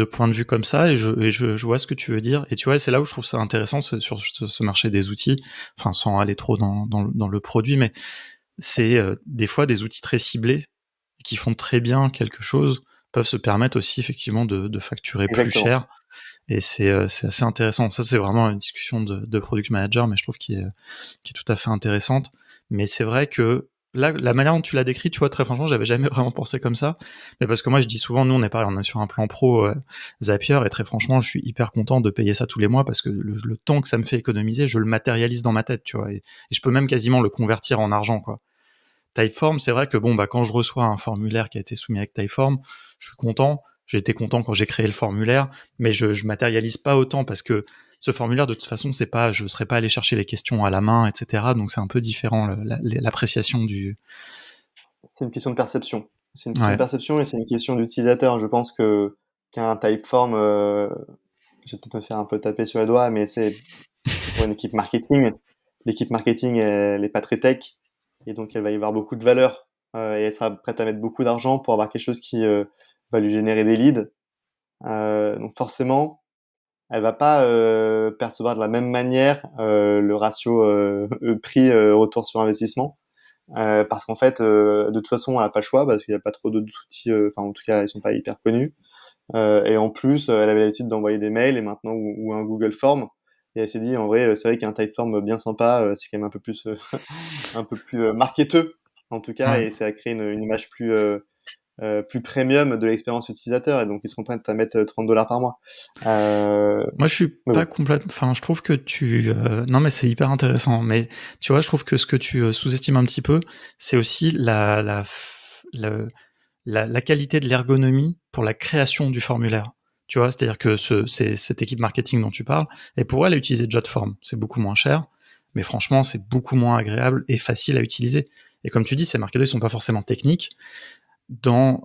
points de vue comme ça, et je vois ce que tu veux dire. Et tu vois, c'est là où je trouve ça intéressant, sur ce marché des outils, enfin, sans aller trop dans le produit, mais c'est des fois des outils très ciblés qui font très bien quelque chose peuvent se permettre aussi effectivement de facturer plus exactement. cher. Et c'est assez intéressant. Ça, c'est vraiment une discussion de product manager, mais je trouve qui est tout à fait intéressante. Mais c'est vrai que là, la manière dont tu l'as décrit, tu vois, très franchement, j'avais jamais vraiment pensé comme ça. Mais parce que moi, je dis souvent, nous, on est pareil, on est sur un plan pro Zapier, et très franchement, je suis hyper content de payer ça tous les mois parce que le temps que ça me fait économiser, je le matérialise dans ma tête, tu vois. Et je peux même quasiment le convertir en argent, quoi. Typeform, c'est vrai que bon, bah, quand je reçois un formulaire qui a été soumis avec Typeform, je suis content. J'ai été content quand j'ai créé le formulaire, mais je matérialise pas autant parce que ce formulaire, de toute façon, c'est pas, je serais pas allé chercher les questions à la main, etc. Donc c'est un peu différent l'appréciation du. C'est une question de perception. C'est une question de Ouais. perception et c'est une question d'utilisateur. Je pense que qu'un Typeform, je vais peut-être me faire un peu taper sur les doigts, mais c'est pour une équipe marketing. L'équipe marketing, elle est pas très tech et donc elle va y avoir beaucoup de valeur et elle sera prête à mettre beaucoup d'argent pour avoir quelque chose qui va lui générer des leads. Donc forcément, elle va pas percevoir de la même manière le ratio prix retour sur investissement parce qu'en fait, de toute façon, elle a pas le choix parce qu'il y a pas trop d'autres outils. Enfin, en tout cas, ils sont pas hyper connus. Et en plus, elle avait l'habitude d'envoyer des mails et maintenant ou un Google Form. Et elle s'est dit, en vrai, c'est vrai qu'un Typeform bien sympa, c'est quand même un peu plus, un peu plus marketeux, en tout cas, Ouais. et ça a créé une image plus, plus premium de l'expérience utilisateur et donc ils seront prêts à mettre $30 par mois. Moi, je suis Mais pas bon. complètement. Enfin, je trouve que non, mais c'est hyper intéressant. Mais tu vois, je trouve que ce que tu sous-estimes un petit peu, c'est aussi la, la qualité de l'ergonomie pour la création du formulaire. Tu vois, c'est-à-dire que c'est cette équipe marketing dont tu parles, et pour elle, utiliser Jotform, c'est beaucoup moins cher, mais franchement, c'est beaucoup moins agréable et facile à utiliser. Et comme tu dis, ces marketeurs, ils sont pas forcément techniques.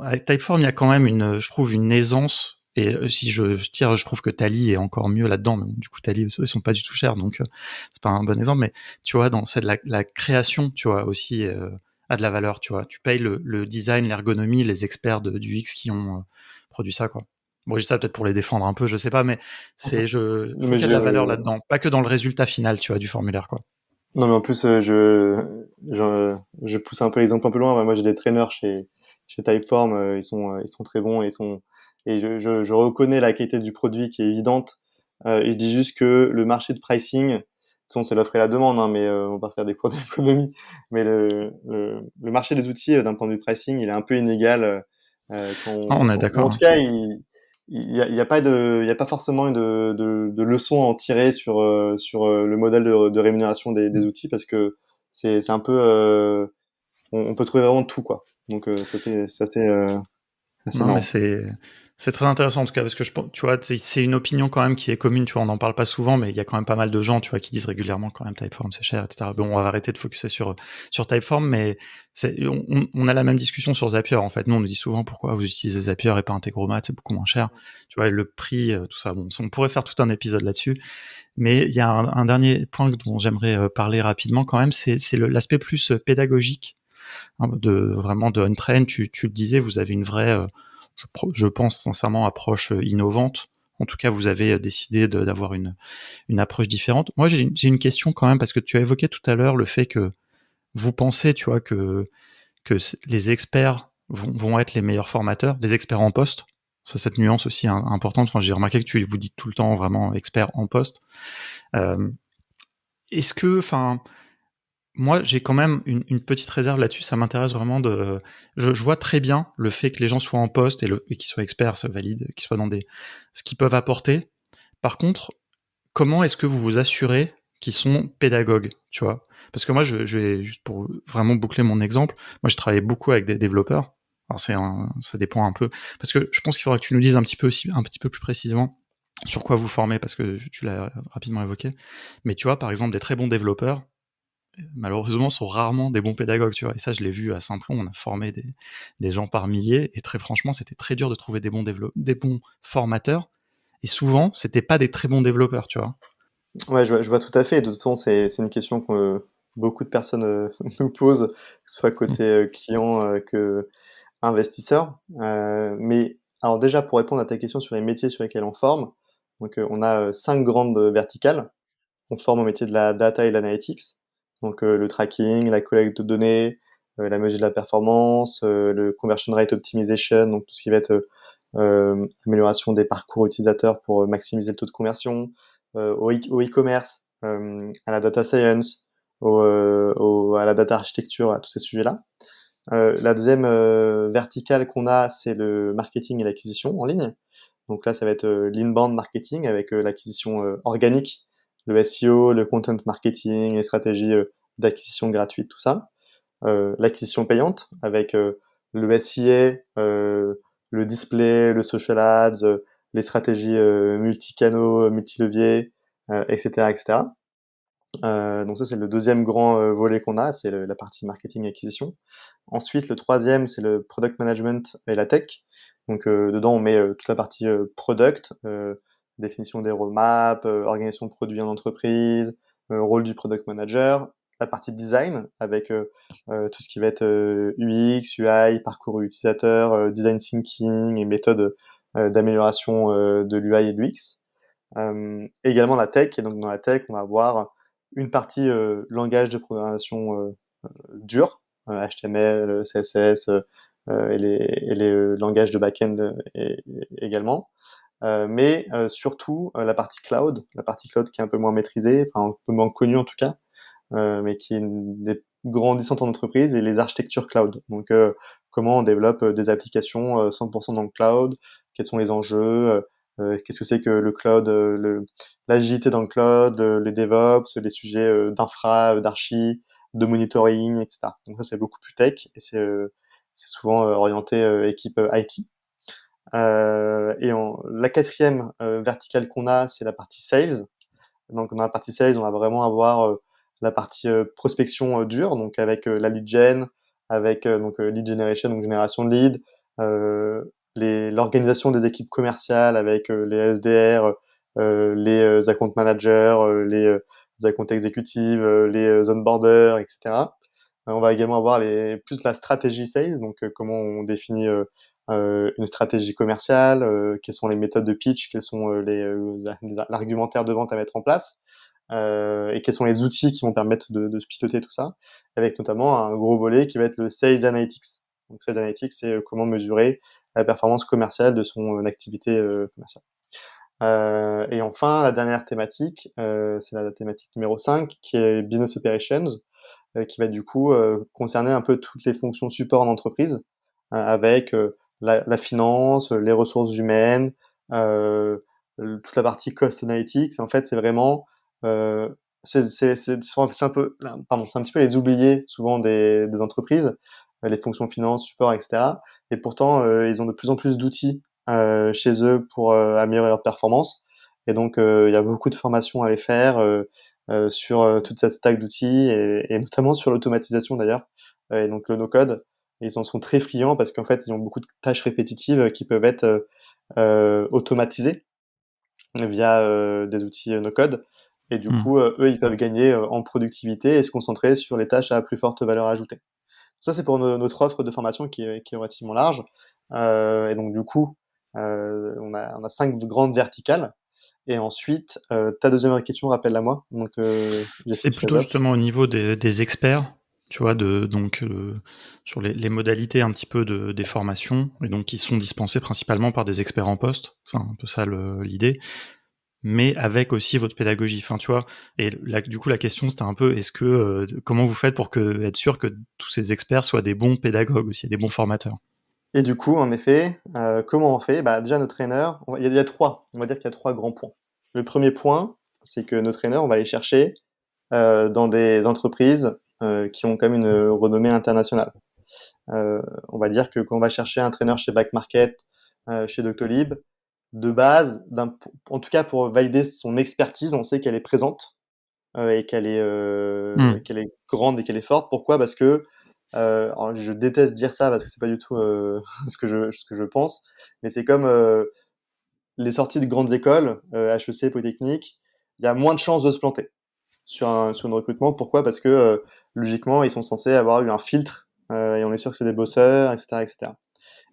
Avec Typeform, il y a quand même je trouve, une aisance. Et si je tire, je trouve que Tally est encore mieux là-dedans. Mais bon, du coup, Tally, ils sont pas du tout chers, donc c'est pas un bon exemple. Mais tu vois, dans la création, tu vois, aussi a de la valeur. Tu vois, tu payes le design, l'ergonomie, les experts du X qui ont produit ça, quoi. Bon, je dis ça peut-être pour les défendre un peu, je sais pas, mais je trouve Mais qu'il y a de la valeur là-dedans, pas que dans le résultat final, tu vois, du formulaire, quoi. non, mais en plus, je pousse un peu l'exemple un peu loin. Moi, j'ai des traîneurs chez Typeform. Ils sont très bons et je reconnais la qualité du produit qui est évidente. Et je dis juste que le marché de pricing, de toute façon, c'est l'offre et la demande, hein, mais on va pas faire des cours d'économie. Mais le marché des outils, d'un point de vue pricing, il est un peu inégal. Ah, on est Ou d'accord, en hein. tout cas, il y a pas forcément de leçons à en tirer sur le modèle de rémunération des outils parce que c'est un peu on peut trouver vraiment tout quoi. Donc c'est assez Non, mais marrant. c'est très intéressant en tout cas parce que tu vois, c'est une opinion quand même qui est commune. Tu vois, on n'en parle pas souvent, mais il y a quand même pas mal de gens, tu vois, qui disent régulièrement quand même Typeform c'est cher, etc. Bon, on va arrêter de focuser sur Typeform, mais on a la même discussion sur Zapier en fait. Nous, on nous dit souvent pourquoi vous utilisez Zapier et pas Integromat, c'est beaucoup moins cher. Tu vois, et le prix, tout ça. Bon, on pourrait faire tout un épisode là-dessus, mais il y a un dernier point dont j'aimerais parler rapidement quand même, c'est l'aspect plus pédagogique, hein, vraiment de on-train. Tu le disais, vous avez une vraie je pense sincèrement, approche innovante. En tout cas, vous avez décidé d'avoir une approche différente. Moi, j'ai une question quand même, parce que tu as évoqué tout à l'heure le fait que vous pensez, tu vois, que les experts vont être les meilleurs formateurs, les experts en poste. Ça, cette nuance aussi importante. Enfin, j'ai remarqué que tu vous dites tout le temps vraiment expert en poste. Euh, Est-ce que, enfin, moi, j'ai quand même une petite réserve là-dessus. Ça m'intéresse vraiment de. Je vois très bien le fait que les gens soient en poste et qu'ils soient experts, ça valide, qu'ils soient dans ce qu'ils peuvent apporter. Par contre, comment est-ce que vous vous assurez qu'ils sont pédagogues, tu vois? Parce que moi, je vais juste pour vraiment boucler mon exemple. Moi, je travaille beaucoup avec des développeurs. Alors, ça dépend un peu. Parce que je pense qu'il faudra que tu nous dises un petit peu plus précisément sur quoi vous formez, parce que tu l'as rapidement évoqué. Mais tu vois, par exemple, des très bons développeurs, malheureusement, sont rarement des bons pédagogues, tu vois. Et ça, je l'ai vu à Simplon, on a formé des gens par milliers, et très franchement, c'était très dur de trouver des bons formateurs. Et souvent, c'était pas des très bons développeurs, tu vois. Ouais, je vois tout à fait. Et de toute façon, c'est une question que beaucoup de personnes nous posent, que ce soit côté client que investisseur. Mais alors déjà, pour répondre à ta question sur les métiers sur lesquels on forme, donc on a 5 grandes verticales. On forme au métier de la data et de l'analytics, donc le tracking, la collecte de données, la mesure de la performance, le conversion rate optimization, donc tout ce qui va être amélioration des parcours utilisateurs pour maximiser le taux de conversion, au e-commerce, à la data science, à la data architecture, à tous ces sujets-là. La deuxième verticale qu'on a, c'est le marketing et l'acquisition en ligne. Donc là, ça va être l'inbound marketing avec l'acquisition organique, le SEO, le content marketing, les stratégies d'acquisition gratuite, tout ça. L'acquisition payante avec le SIA, le display, le social ads, les stratégies multicanaux, multileviers, etc., etc. Donc ça, c'est le deuxième grand volet qu'on a, c'est la partie marketing et acquisition. Ensuite, le troisième, c'est le product management et la tech. Donc dedans, on met toute la partie product, définition des roadmaps, organisation de produits en entreprise, rôle du product manager, la partie design avec tout ce qui va être UX, UI, parcours utilisateur, design thinking et méthodes d'amélioration de l'UI et de l'UX. Également la tech, et donc dans la tech, on va avoir une partie langage de programmation dur, HTML, CSS et les langages de back-end également. Mais surtout la partie cloud qui est un peu moins maîtrisée, enfin un peu moins connue en tout cas, mais qui est une des grandissantes en entreprise, et les architectures cloud. Donc comment on développe des applications 100% dans le cloud, quels sont les enjeux, qu'est-ce que c'est que le cloud, l'agilité dans le cloud, les DevOps, les sujets d'infra, d'archi, de monitoring, etc. Donc ça, c'est beaucoup plus tech et c'est souvent orienté équipe IT. La quatrième verticale qu'on a, c'est la partie sales. Donc dans la partie sales, on va vraiment avoir la partie prospection dure, donc avec la lead gen, avec lead generation, donc génération de lead, l'organisation des équipes commerciales avec les SDR, les account managers, les account exécutives, les onboarders, etc. On va également avoir plus la stratégie sales, donc comment on définit une stratégie commerciale, quelles sont les méthodes de pitch, quels sont l'argumentaire de vente à mettre en place, et quels sont les outils qui vont permettre de se piloter tout ça, avec notamment un gros volet qui va être le Sales Analytics. Donc Sales Analytics, c'est comment mesurer la performance commerciale de son activité commerciale. Et enfin, la dernière thématique, c'est la thématique numéro 5, qui est Business Operations, qui va du coup concerner un peu toutes les fonctions support en entreprise, avec la finance, les ressources humaines, toute la partie cost analytics. En fait, c'est vraiment c'est un peu, pardon, c'est un petit peu les oubliés souvent des entreprises, les fonctions finance, support, etc. Et pourtant, ils ont de plus en plus d'outils chez eux pour améliorer leur performance. Et donc, il y a beaucoup de formations à les faire sur toute cette stack d'outils et notamment sur l'automatisation d'ailleurs. Et donc le no-code, ils en sont très friands parce qu'en fait, ils ont beaucoup de tâches répétitives qui peuvent être automatisées via des outils no-code. Et du coup, eux, ils peuvent gagner en productivité et se concentrer sur les tâches à plus forte valeur ajoutée. Ça, c'est pour notre offre de formation qui est relativement large. Et donc, du coup, on a 5 grandes verticales. Et ensuite, ta deuxième question, rappelle-la moi. Donc, C'est Jessie, je te plutôt laisse. justement au niveau des experts, tu vois, sur les modalités un petit peu des formations, et donc qui sont dispensées principalement par des experts en poste. C'est un peu ça l'idée. Mais avec aussi votre pédagogie. Enfin, tu vois, et du coup, la question, c'était un peu, comment vous faites pour être sûr que tous ces experts soient des bons pédagogues aussi, des bons formateurs? Et du coup, en effet, comment on fait? Bah, déjà, nos traîneurs, il y a 3, on va dire qu'il y a 3 grands points. Le premier point, c'est que nos traîneurs, on va les chercher dans des entreprises qui ont quand même une renommée internationale. On va dire que quand on va chercher un traîneur chez Back Market, chez Doctolib, de base, en tout cas pour valider son expertise, on sait qu'elle est présente et Hmm. qu'elle est grande et qu'elle est forte. Pourquoi? Parce que alors je déteste dire ça parce que c'est pas du tout ce que je pense, mais c'est comme les sorties de grandes écoles, HEC, Polytechnique, il y a moins de chances de se planter sur un recrutement. Pourquoi? Parce que logiquement, ils sont censés avoir eu un filtre et on est sûr que c'est des bosseurs, etc., etc.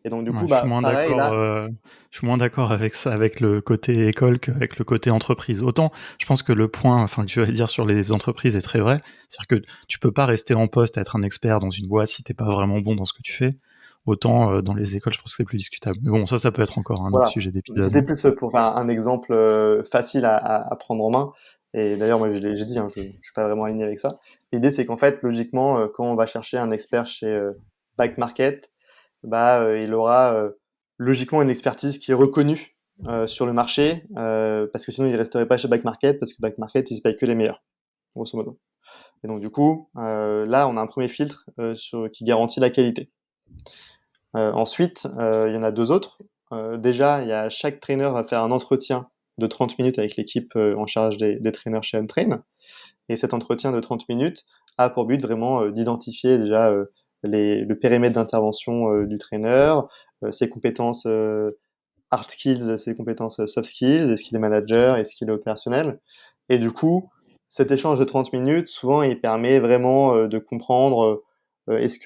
Et donc du Ouais, coup, bah pareil là. je suis moins d'accord avec ça, avec le côté école qu'avec le côté entreprise. Autant, je pense que le point, enfin, que tu vas dire sur les entreprises est très vrai. C'est-à-dire que tu peux pas rester en poste à être un expert dans une boîte si t'es pas vraiment bon dans ce que tu fais. Autant, dans les écoles, je pense que c'est plus discutable. Mais bon, ça peut être encore un autre Voilà, sujet d'épisode. c'était plus pour faire un exemple facile à prendre en main. Et d'ailleurs, moi, j'ai dit, hein, je suis pas vraiment aligné avec ça. L'idée, c'est qu'en fait, logiquement, quand on va chercher un expert chez Back Market, bah, il aura logiquement une expertise qui est reconnue sur le marché, parce que sinon, il resterait pas chez Back Market, parce que Back Market, ils se payent que les meilleurs, grosso modo. Et donc, du coup, là, on a un premier filtre qui garantit la qualité. Ensuite, il y en a 2 autres. Déjà, chaque trainer va faire un entretien de 30 minutes avec l'équipe en charge des trainers chez Untrain. Et cet entretien de 30 minutes a pour but vraiment d'identifier déjà le périmètre d'intervention du trainer, ses compétences hard skills, ses compétences soft skills, est-ce qu'il est manager, est-ce qu'il est opérationnel. Et du coup, cet échange de 30 minutes, souvent, il permet vraiment de comprendre est-ce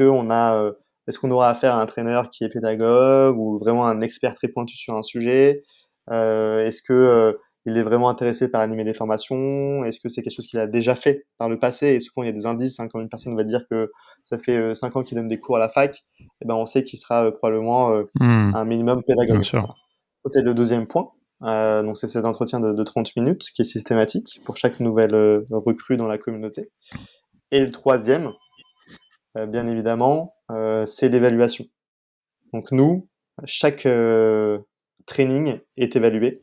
est-ce qu'on aura affaire à un traîneur qui est pédagogue ou vraiment un expert très pointu sur un sujet. Est-ce que il est vraiment intéressé par animer des formations? Est-ce que c'est quelque chose qu'il a déjà fait par le passé? Et souvent, il y a des indices, hein, quand une personne va dire que ça fait 5 ans qu'il donne des cours à la fac, eh ben, on sait qu'il sera probablement Hmm, un minimum bien pédagogue. sûr. Voilà. Ça, c'est le deuxième point. Donc, c'est cet entretien de 30 minutes qui est systématique pour chaque nouvelle recrue dans la communauté. Et le troisième, bien évidemment, c'est l'évaluation. Donc nous, chaque training est évalué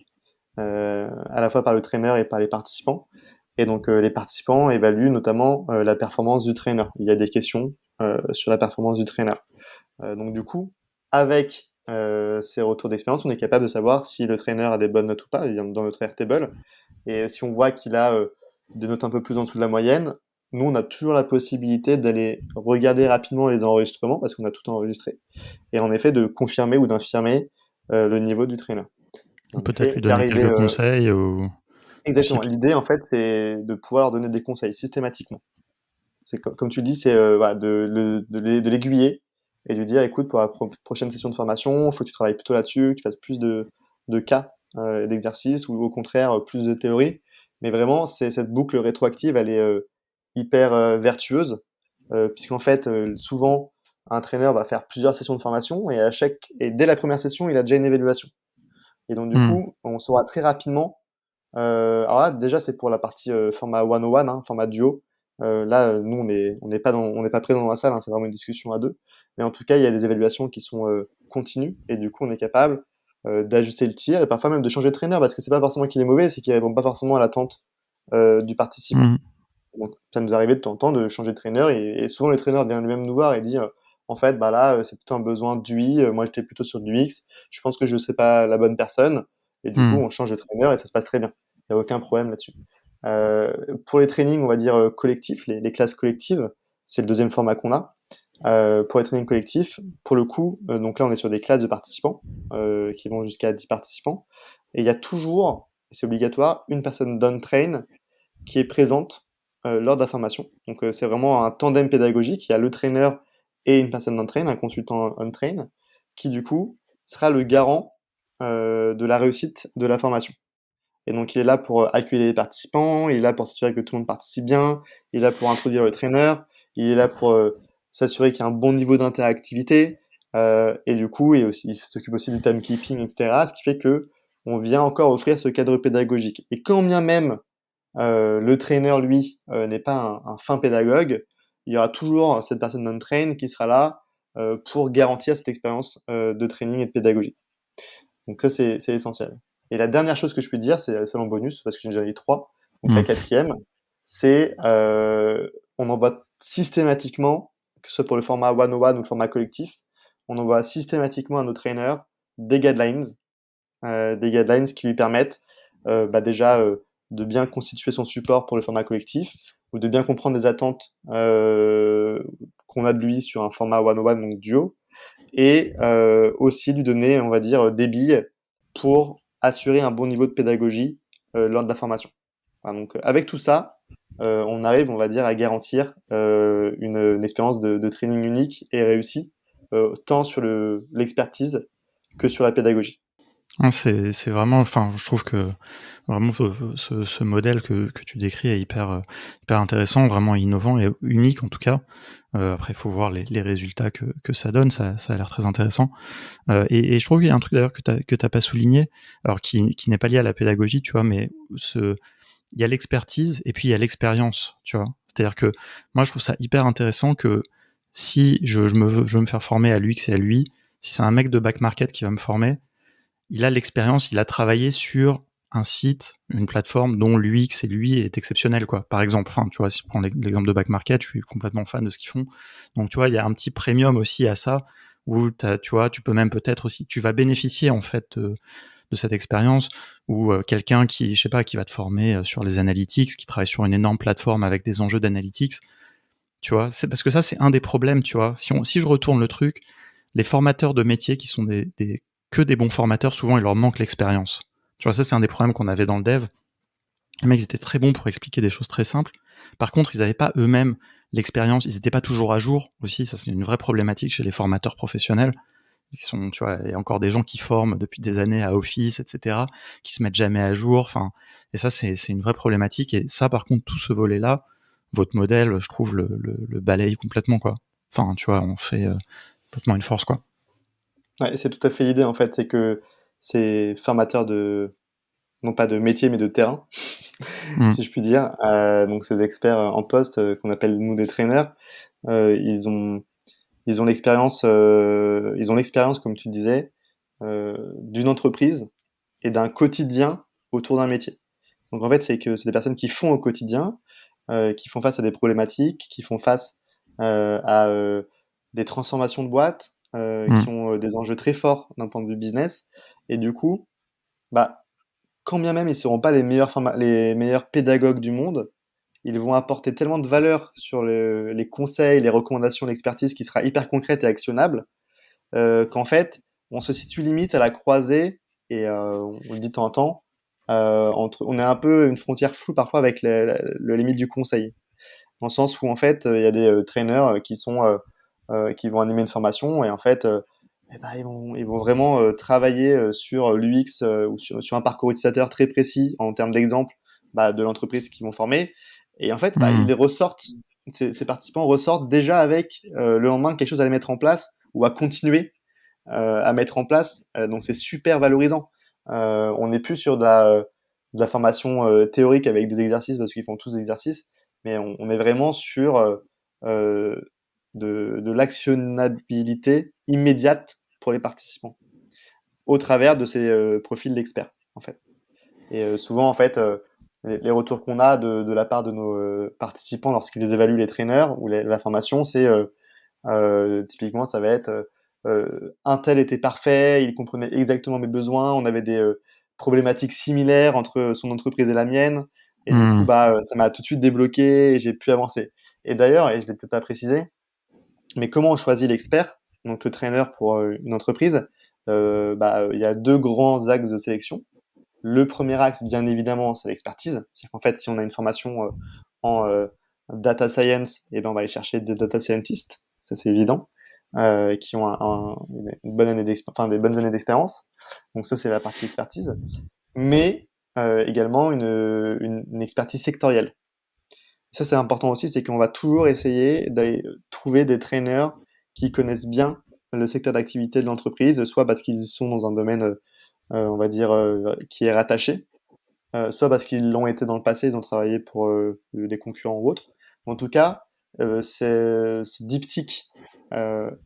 à la fois par le trainer et par les participants. Et donc les participants évaluent notamment la performance du trainer. Il y a des questions sur la performance du trainer. Donc du coup, avec ces retours d'expérience, on est capable de savoir si le trainer a des bonnes notes ou pas dans notre Airtable. Et si on voit qu'il a des notes un peu plus en dessous de la moyenne, nous, on a toujours la possibilité d'aller regarder rapidement les enregistrements parce qu'on a tout enregistré. Et en effet, de confirmer ou d'infirmer le niveau du trainer. En Peut-être effet, lui c'est donner arrivé quelques conseils ou exactement. cycle. L'idée, en fait, c'est de pouvoir leur donner des conseils systématiquement. C'est comme tu dis, c'est voilà, de l'aiguiller et de lui dire, écoute, pour la prochaine session de formation, il faut que tu travailles plutôt là-dessus, que tu fasses plus de cas d'exercices ou au contraire plus de théorie. Mais vraiment, cette boucle rétroactive, elle est hyper vertueuse puisqu'en fait, souvent, un entraîneur va faire plusieurs sessions de formation et dès la première session, il a déjà une évaluation. Et donc, du Hmm. coup, on saura très rapidement alors là, déjà, c'est pour la partie format 101, hein, format duo. Là, nous, on n'est pas présent dans la salle, hein, c'est vraiment une discussion à deux. Mais en tout cas, il y a des évaluations qui sont continues et du coup, on est capable d'ajuster le tir et parfois même de changer de traîneur parce que c'est pas forcément qu'il est mauvais, c'est qu'il répond pas forcément à l'attente du participant. Hmm. Donc, ça nous arrivait de temps en temps de changer de traîneur et souvent le traîneur vient lui-même nous voir et dit en fait, bah là, c'est plutôt un besoin d'UI, moi j'étais plutôt sur du X, je pense que je sais pas la bonne personne et du coup, Hmm. on change de traîneur et ça se passe très bien. Il n'y a aucun problème là-dessus. Euh, pour les trainings, on va dire collectifs, les classes collectives, c'est le deuxième format qu'on a. Pour les trainings collectifs, pour le coup, donc là on est sur des classes de participants qui vont jusqu'à 10 participants et il y a toujours, et c'est obligatoire, une personne down-train qui est présente lors de la formation. Donc c'est vraiment un tandem pédagogique. Il y a le trainer et une personne on-train, un consultant on-train, qui du coup sera le garant de la réussite de la formation. Et donc il est là pour accueillir les participants, il est là pour s'assurer que tout le monde participe bien, il est là pour introduire le trainer, il est là pour s'assurer qu'il y a un bon niveau d'interactivité, et du coup il s'occupe aussi du timekeeping, etc. Ce qui fait que on vient encore offrir ce cadre pédagogique. Et quand bien même le trainer, lui, n'est pas un fin pédagogue. Il y aura toujours cette personne non-train qui sera là pour garantir cette expérience de training et de pédagogie. Donc ça, c'est essentiel. Et la dernière chose que je peux dire, c'est en bonus, parce que j'ai déjà eu trois. Donc la Hmm. quatrième, c'est on envoie systématiquement, que ce soit pour le format one-on-one ou le format collectif, on envoie systématiquement à nos trainers des guidelines qui lui permettent déjà de bien constituer son support pour le format collectif ou de bien comprendre les attentes qu'on a de lui sur un format one-on-one, donc duo, et aussi lui donner, on va dire, des billes pour assurer un bon niveau de pédagogie lors de la formation. Voilà, donc avec tout ça, on arrive, on va dire, à garantir une expérience de training unique et réussie, tant sur l'expertise que sur la pédagogie. Ah, c'est vraiment, enfin, je trouve que vraiment ce modèle que tu décris est hyper intéressant, vraiment innovant et unique en tout cas. Après, il faut voir les résultats que ça donne, ça a l'air très intéressant. Et je trouve qu'il y a un truc d'ailleurs que t'as pas souligné, alors qui n'est pas lié à la pédagogie, tu vois, mais il y a l'expertise et puis il y a l'expérience, tu vois. C'est-à-dire que moi, je trouve ça hyper intéressant que si je veux me faire former à l'UX et à l'UI, si c'est un mec de back market qui va me former, il a l'expérience, il a travaillé sur un site, une plateforme dont l'UX et l'UI est exceptionnel, quoi. Par exemple, enfin, tu vois, si je prends l'exemple de Back Market, je suis complètement fan de ce qu'ils font. Donc, tu vois, il y a un petit premium aussi à ça, où tu vois, tu peux même peut-être aussi, tu vas bénéficier, en fait, de cette expérience, ou quelqu'un qui, je sais pas, qui va te former sur les analytics, qui travaille sur une énorme plateforme avec des enjeux d'analytics, tu vois. C'est parce que ça, c'est un des problèmes, tu vois. Si je retourne le truc, les formateurs de métiers qui sont que des bons formateurs, souvent, il leur manque l'expérience. Tu vois, ça, c'est un des problèmes qu'on avait dans le dev. Les mecs étaient très bons pour expliquer des choses très simples. Par contre, ils n'avaient pas eux-mêmes l'expérience. Ils n'étaient pas toujours à jour aussi. Ça, c'est une vraie problématique chez les formateurs professionnels. Tu vois, il y a encore des gens qui forment depuis des années à Office, etc., qui se mettent jamais à jour. Enfin, et ça, c'est une vraie problématique. Et ça, par contre, tout ce volet-là, votre modèle, je trouve, le balaye complètement, quoi. Enfin, tu vois, on fait complètement une force, quoi. Ouais, c'est tout à fait l'idée en fait, c'est que ces formateurs non pas de métier mais de terrain, Mm. si je puis dire, donc ces experts en poste qu'on appelle nous des trainers, ils ont ils ont l'expérience, comme tu disais, d'une entreprise et d'un quotidien autour d'un métier. Donc en fait, c'est que c'est des personnes qui font au quotidien, qui font face à des problématiques, qui font face à des transformations de boîtes, Hmm. qui ont des enjeux très forts d'un point de vue business. Et du coup, bah, quand bien même ils ne seront pas les meilleurs pédagogues du monde, ils vont apporter tellement de valeur sur les conseils, les recommandations, l'expertise qui sera hyper concrète et actionnable, qu'en fait, on se situe limite à la croisée, et on le dit de temps en temps, on est un peu une frontière floue parfois avec le limite du conseil. Dans le sens où en fait, il y a des trainers qui vont animer une formation et en fait, eh ben, ils vont vraiment travailler sur l'UX ou sur un parcours utilisateur très précis en termes d'exemple de l'entreprise qu'ils vont former. Et en fait, Hmm. ces participants ressortent déjà avec le lendemain quelque chose à les mettre en place ou à continuer à mettre en place. Donc c'est super valorisant. On n'est plus sur de la formation théorique avec des exercices parce qu'ils font tous des exercices, mais on est vraiment sur euh, de l'actionnabilité immédiate pour les participants au travers de ces profils d'experts en fait. Et souvent en fait les retours qu'on a de la part de nos participants lorsqu'ils évaluent les trainers ou la formation, c'est typiquement, ça va être un tel était parfait, il comprenait exactement mes besoins, on avait des problématiques similaires entre son entreprise et la mienne, et du coup, Hmm. ça m'a tout de suite débloqué et j'ai pu avancer. Et d'ailleurs, et je l'ai peut-être pas précisé, mais comment on choisit l'expert, donc le trainer pour une entreprise, il y a deux grands axes de sélection. Le premier axe, bien évidemment, c'est l'expertise. C'est-à-dire qu'en fait, si on a une formation en data science, eh ben, on va aller chercher des data scientists, ça c'est évident, qui ont une bonne année enfin, des bonnes années d'expérience. Donc ça, c'est la partie expertise. Mais également une expertise sectorielle. Ça, c'est important aussi, c'est qu'on va toujours essayer d'aller trouver des trainers qui connaissent bien le secteur d'activité de l'entreprise, soit parce qu'ils sont dans un domaine, on va dire, qui est rattaché, soit parce qu'ils l'ont été dans le passé, ils ont travaillé pour des concurrents ou autres. En tout cas, ce diptyque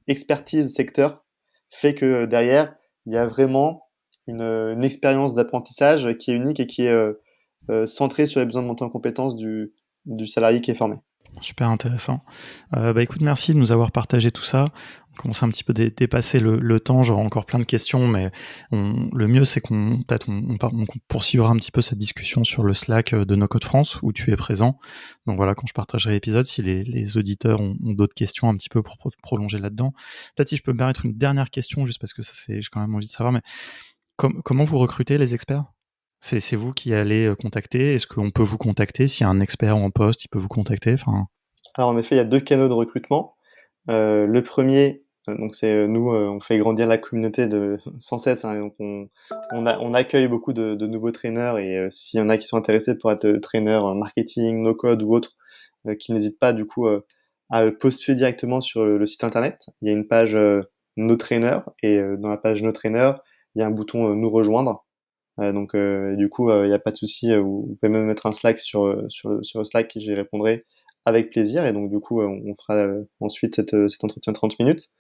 expertise secteur fait que derrière, il y a vraiment une expérience d'apprentissage qui est unique et qui est centrée sur les besoins de montée en compétence du salarié qui est formé. Super intéressant. Écoute, merci de nous avoir partagé tout ça. On commence un petit peu dépasser le temps. J'aurai encore plein de questions, mais le mieux, c'est qu'on peut-être on poursuivra un petit peu cette discussion sur le Slack de No Code France où tu es présent. Donc voilà, quand je partagerai l'épisode, si les auditeurs ont d'autres questions un petit peu pour prolonger là-dedans. Peut-être si je peux me permettre une dernière question, juste parce que ça, j'ai quand même envie de savoir, mais comment vous recrutez les experts? C'est vous qui allez contacter? Est-ce qu'on peut vous contacter? S'il y a un expert en poste, il peut vous contacter? Enfin, Alors en effet, il y a deux canaux de recrutement. Le premier, donc c'est nous, on fait grandir la communauté sans cesse, hein, donc on accueille beaucoup de nouveaux trainers et s'il y en a qui sont intéressés pour être traîneurs marketing, no code ou autre, qu'ils n'hésitent pas du coup à postuler directement sur le site internet. Il y a une page Nos trainers et dans la page Nos trainers, il y a un bouton Nous rejoindre. Donc du coup, il n'y a pas de souci. Vous pouvez même mettre un Slack sur le Slack et j'y répondrai avec plaisir. Et donc du coup, on fera ensuite cet entretien de 30 minutes.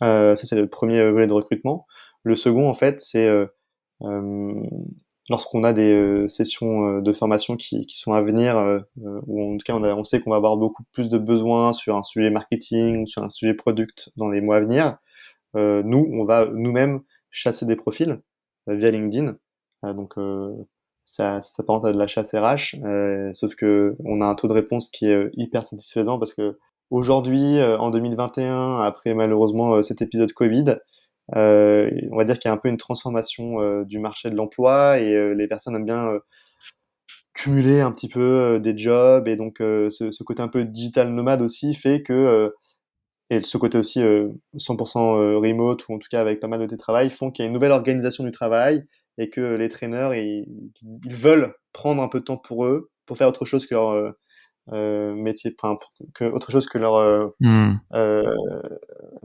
Ça, c'est le premier volet de recrutement. Le second, en fait, c'est euh, lorsqu'on a des sessions de formation qui sont à venir, ou en tout cas on sait qu'on va avoir beaucoup plus de besoins sur un sujet marketing ou sur un sujet product dans les mois à venir. Nous, on va nous-mêmes chasser des profils via LinkedIn. Donc ça s'apparente à de la chasse RH, sauf que on a un taux de réponse qui est hyper satisfaisant parce que aujourd'hui, en 2021, après malheureusement cet épisode Covid, on va dire qu'il y a un peu une transformation du marché de l'emploi et les personnes aiment bien cumuler un petit peu des jobs et donc ce côté un peu digital nomade aussi fait que et ce côté aussi 100% remote ou en tout cas avec pas mal de télétravail font qu'il y a une nouvelle organisation du travail et que les traîneurs ils veulent prendre un peu de temps pour eux pour faire autre chose que leur métier, enfin, autre chose euh,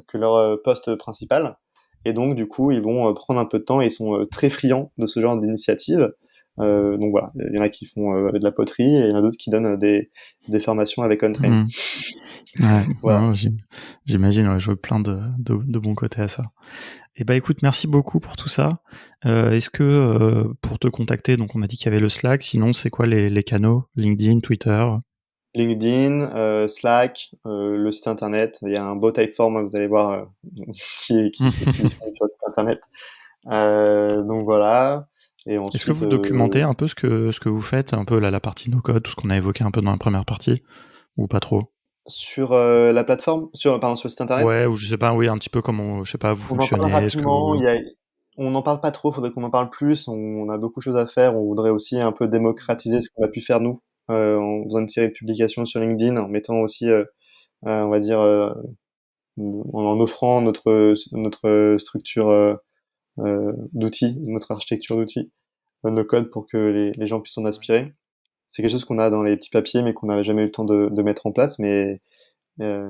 que leur poste principal. Et donc du coup ils vont prendre un peu de temps et ils sont très friands de ce genre d'initiative. Donc voilà, il y en a qui font de la poterie et il y en a d'autres qui donnent des formations avec OnTrain. Ouais, Voilà. j'imagine, ouais, je vois plein de bons côtés à ça. Et bah écoute, merci beaucoup pour tout ça. Est-ce que pour te contacter, donc on a dit qu'il y avait le Slack, sinon c'est quoi les canaux? LinkedIn, Twitter? LinkedIn, Slack, le site internet. Il y a un beau Typeform, vous allez voir, qui est disponible sur le site internet. Donc voilà. Et Est-ce que ensuite, vous documentez un peu ce que vous faites, un peu la partie no-code, tout ce qu'on a évoqué un peu dans la première partie, ou pas trop? sur la plateforme, pardon, sur le site internet, Ouais, ou je sais pas, oui, un petit peu comment, je sais pas, vous on en parle fonctionnez, est-ce que rapidement. vous... On n'en parle pas trop, faudrait qu'on en parle plus. On a beaucoup de choses à faire. On voudrait aussi un peu démocratiser ce qu'on a pu faire nous, en faisant une série de publications sur LinkedIn, en mettant aussi, on va dire, en offrant notre structure d'outils, notre architecture d'outils, nos codes pour que les gens puissent s'en inspirer. C'est quelque chose qu'on a dans les petits papiers, mais qu'on n'a jamais eu le temps de mettre en place. Mais euh,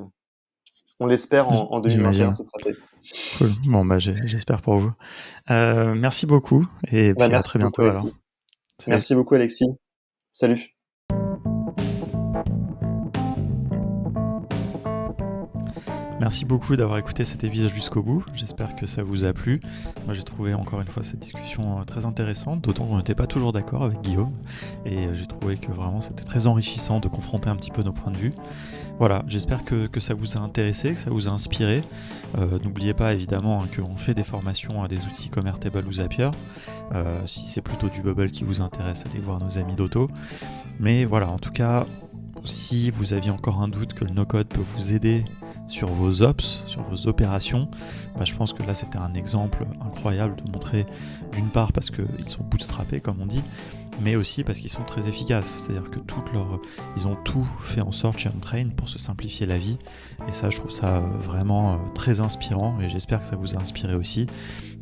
on l'espère en 2021, J'imagine. ce sera fait. Cool. Bon, bah j'espère pour vous. Merci beaucoup, et Bah, puis à merci très beaucoup, bientôt alors. Alexis. Salut. Merci beaucoup, Alexis. Salut. Merci beaucoup d'avoir écouté cet épisode jusqu'au bout. J'espère que ça vous a plu. Moi, j'ai trouvé encore une fois cette discussion très intéressante, d'autant qu'on n'était pas toujours d'accord avec Guillaume. Et j'ai trouvé que vraiment c'était très enrichissant de confronter un petit peu nos points de vue. Voilà, j'espère que ça vous a intéressé, que ça vous a inspiré. N'oubliez pas évidemment qu'on fait des formations à des outils comme Airtable ou Zapier. Si c'est plutôt du Bubble qui vous intéresse, allez voir nos amis d'Auto. Mais voilà, en tout cas, si vous aviez encore un doute que le no-code peut vous aider sur vos ops, sur vos opérations, bah je pense que là c'était un exemple incroyable de montrer, d'une part parce qu'ils sont bootstrappés comme on dit, mais aussi parce qu'ils sont très efficaces. C'est-à-dire que ils ont tout fait en sorte chez OnTrain pour se simplifier la vie. Et ça, je trouve ça vraiment très inspirant, et j'espère que ça vous a inspiré aussi.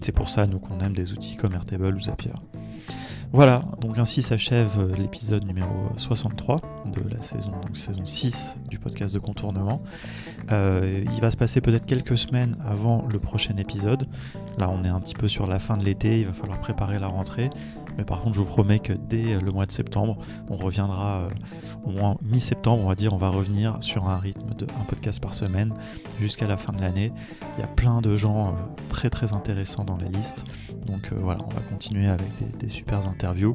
C'est pour ça, nous, qu'on aime des outils comme Airtable ou Zapier. Voilà, donc ainsi s'achève l'épisode numéro 63 de la saison 6 du podcast de Contournement. Il va se passer peut-être quelques semaines avant le prochain épisode. Là, on est un petit peu sur la fin de l'été, il va falloir préparer la rentrée. Mais par contre, je vous promets que dès le mois de septembre, on reviendra au moins mi-septembre, on va dire, on va revenir sur un rythme de un podcast par semaine jusqu'à la fin de l'année. Il y a plein de gens très très intéressants dans la liste. Donc voilà, on va continuer avec des super interviews.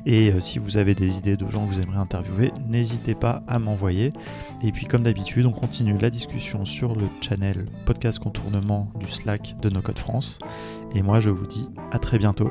Et si vous avez des idées de gens que vous aimeriez interviewer, n'hésitez pas à m'envoyer. Et puis comme d'habitude, on continue la discussion sur le channel Podcast Contournement du Slack de No Code France. Et moi, je vous dis à très bientôt.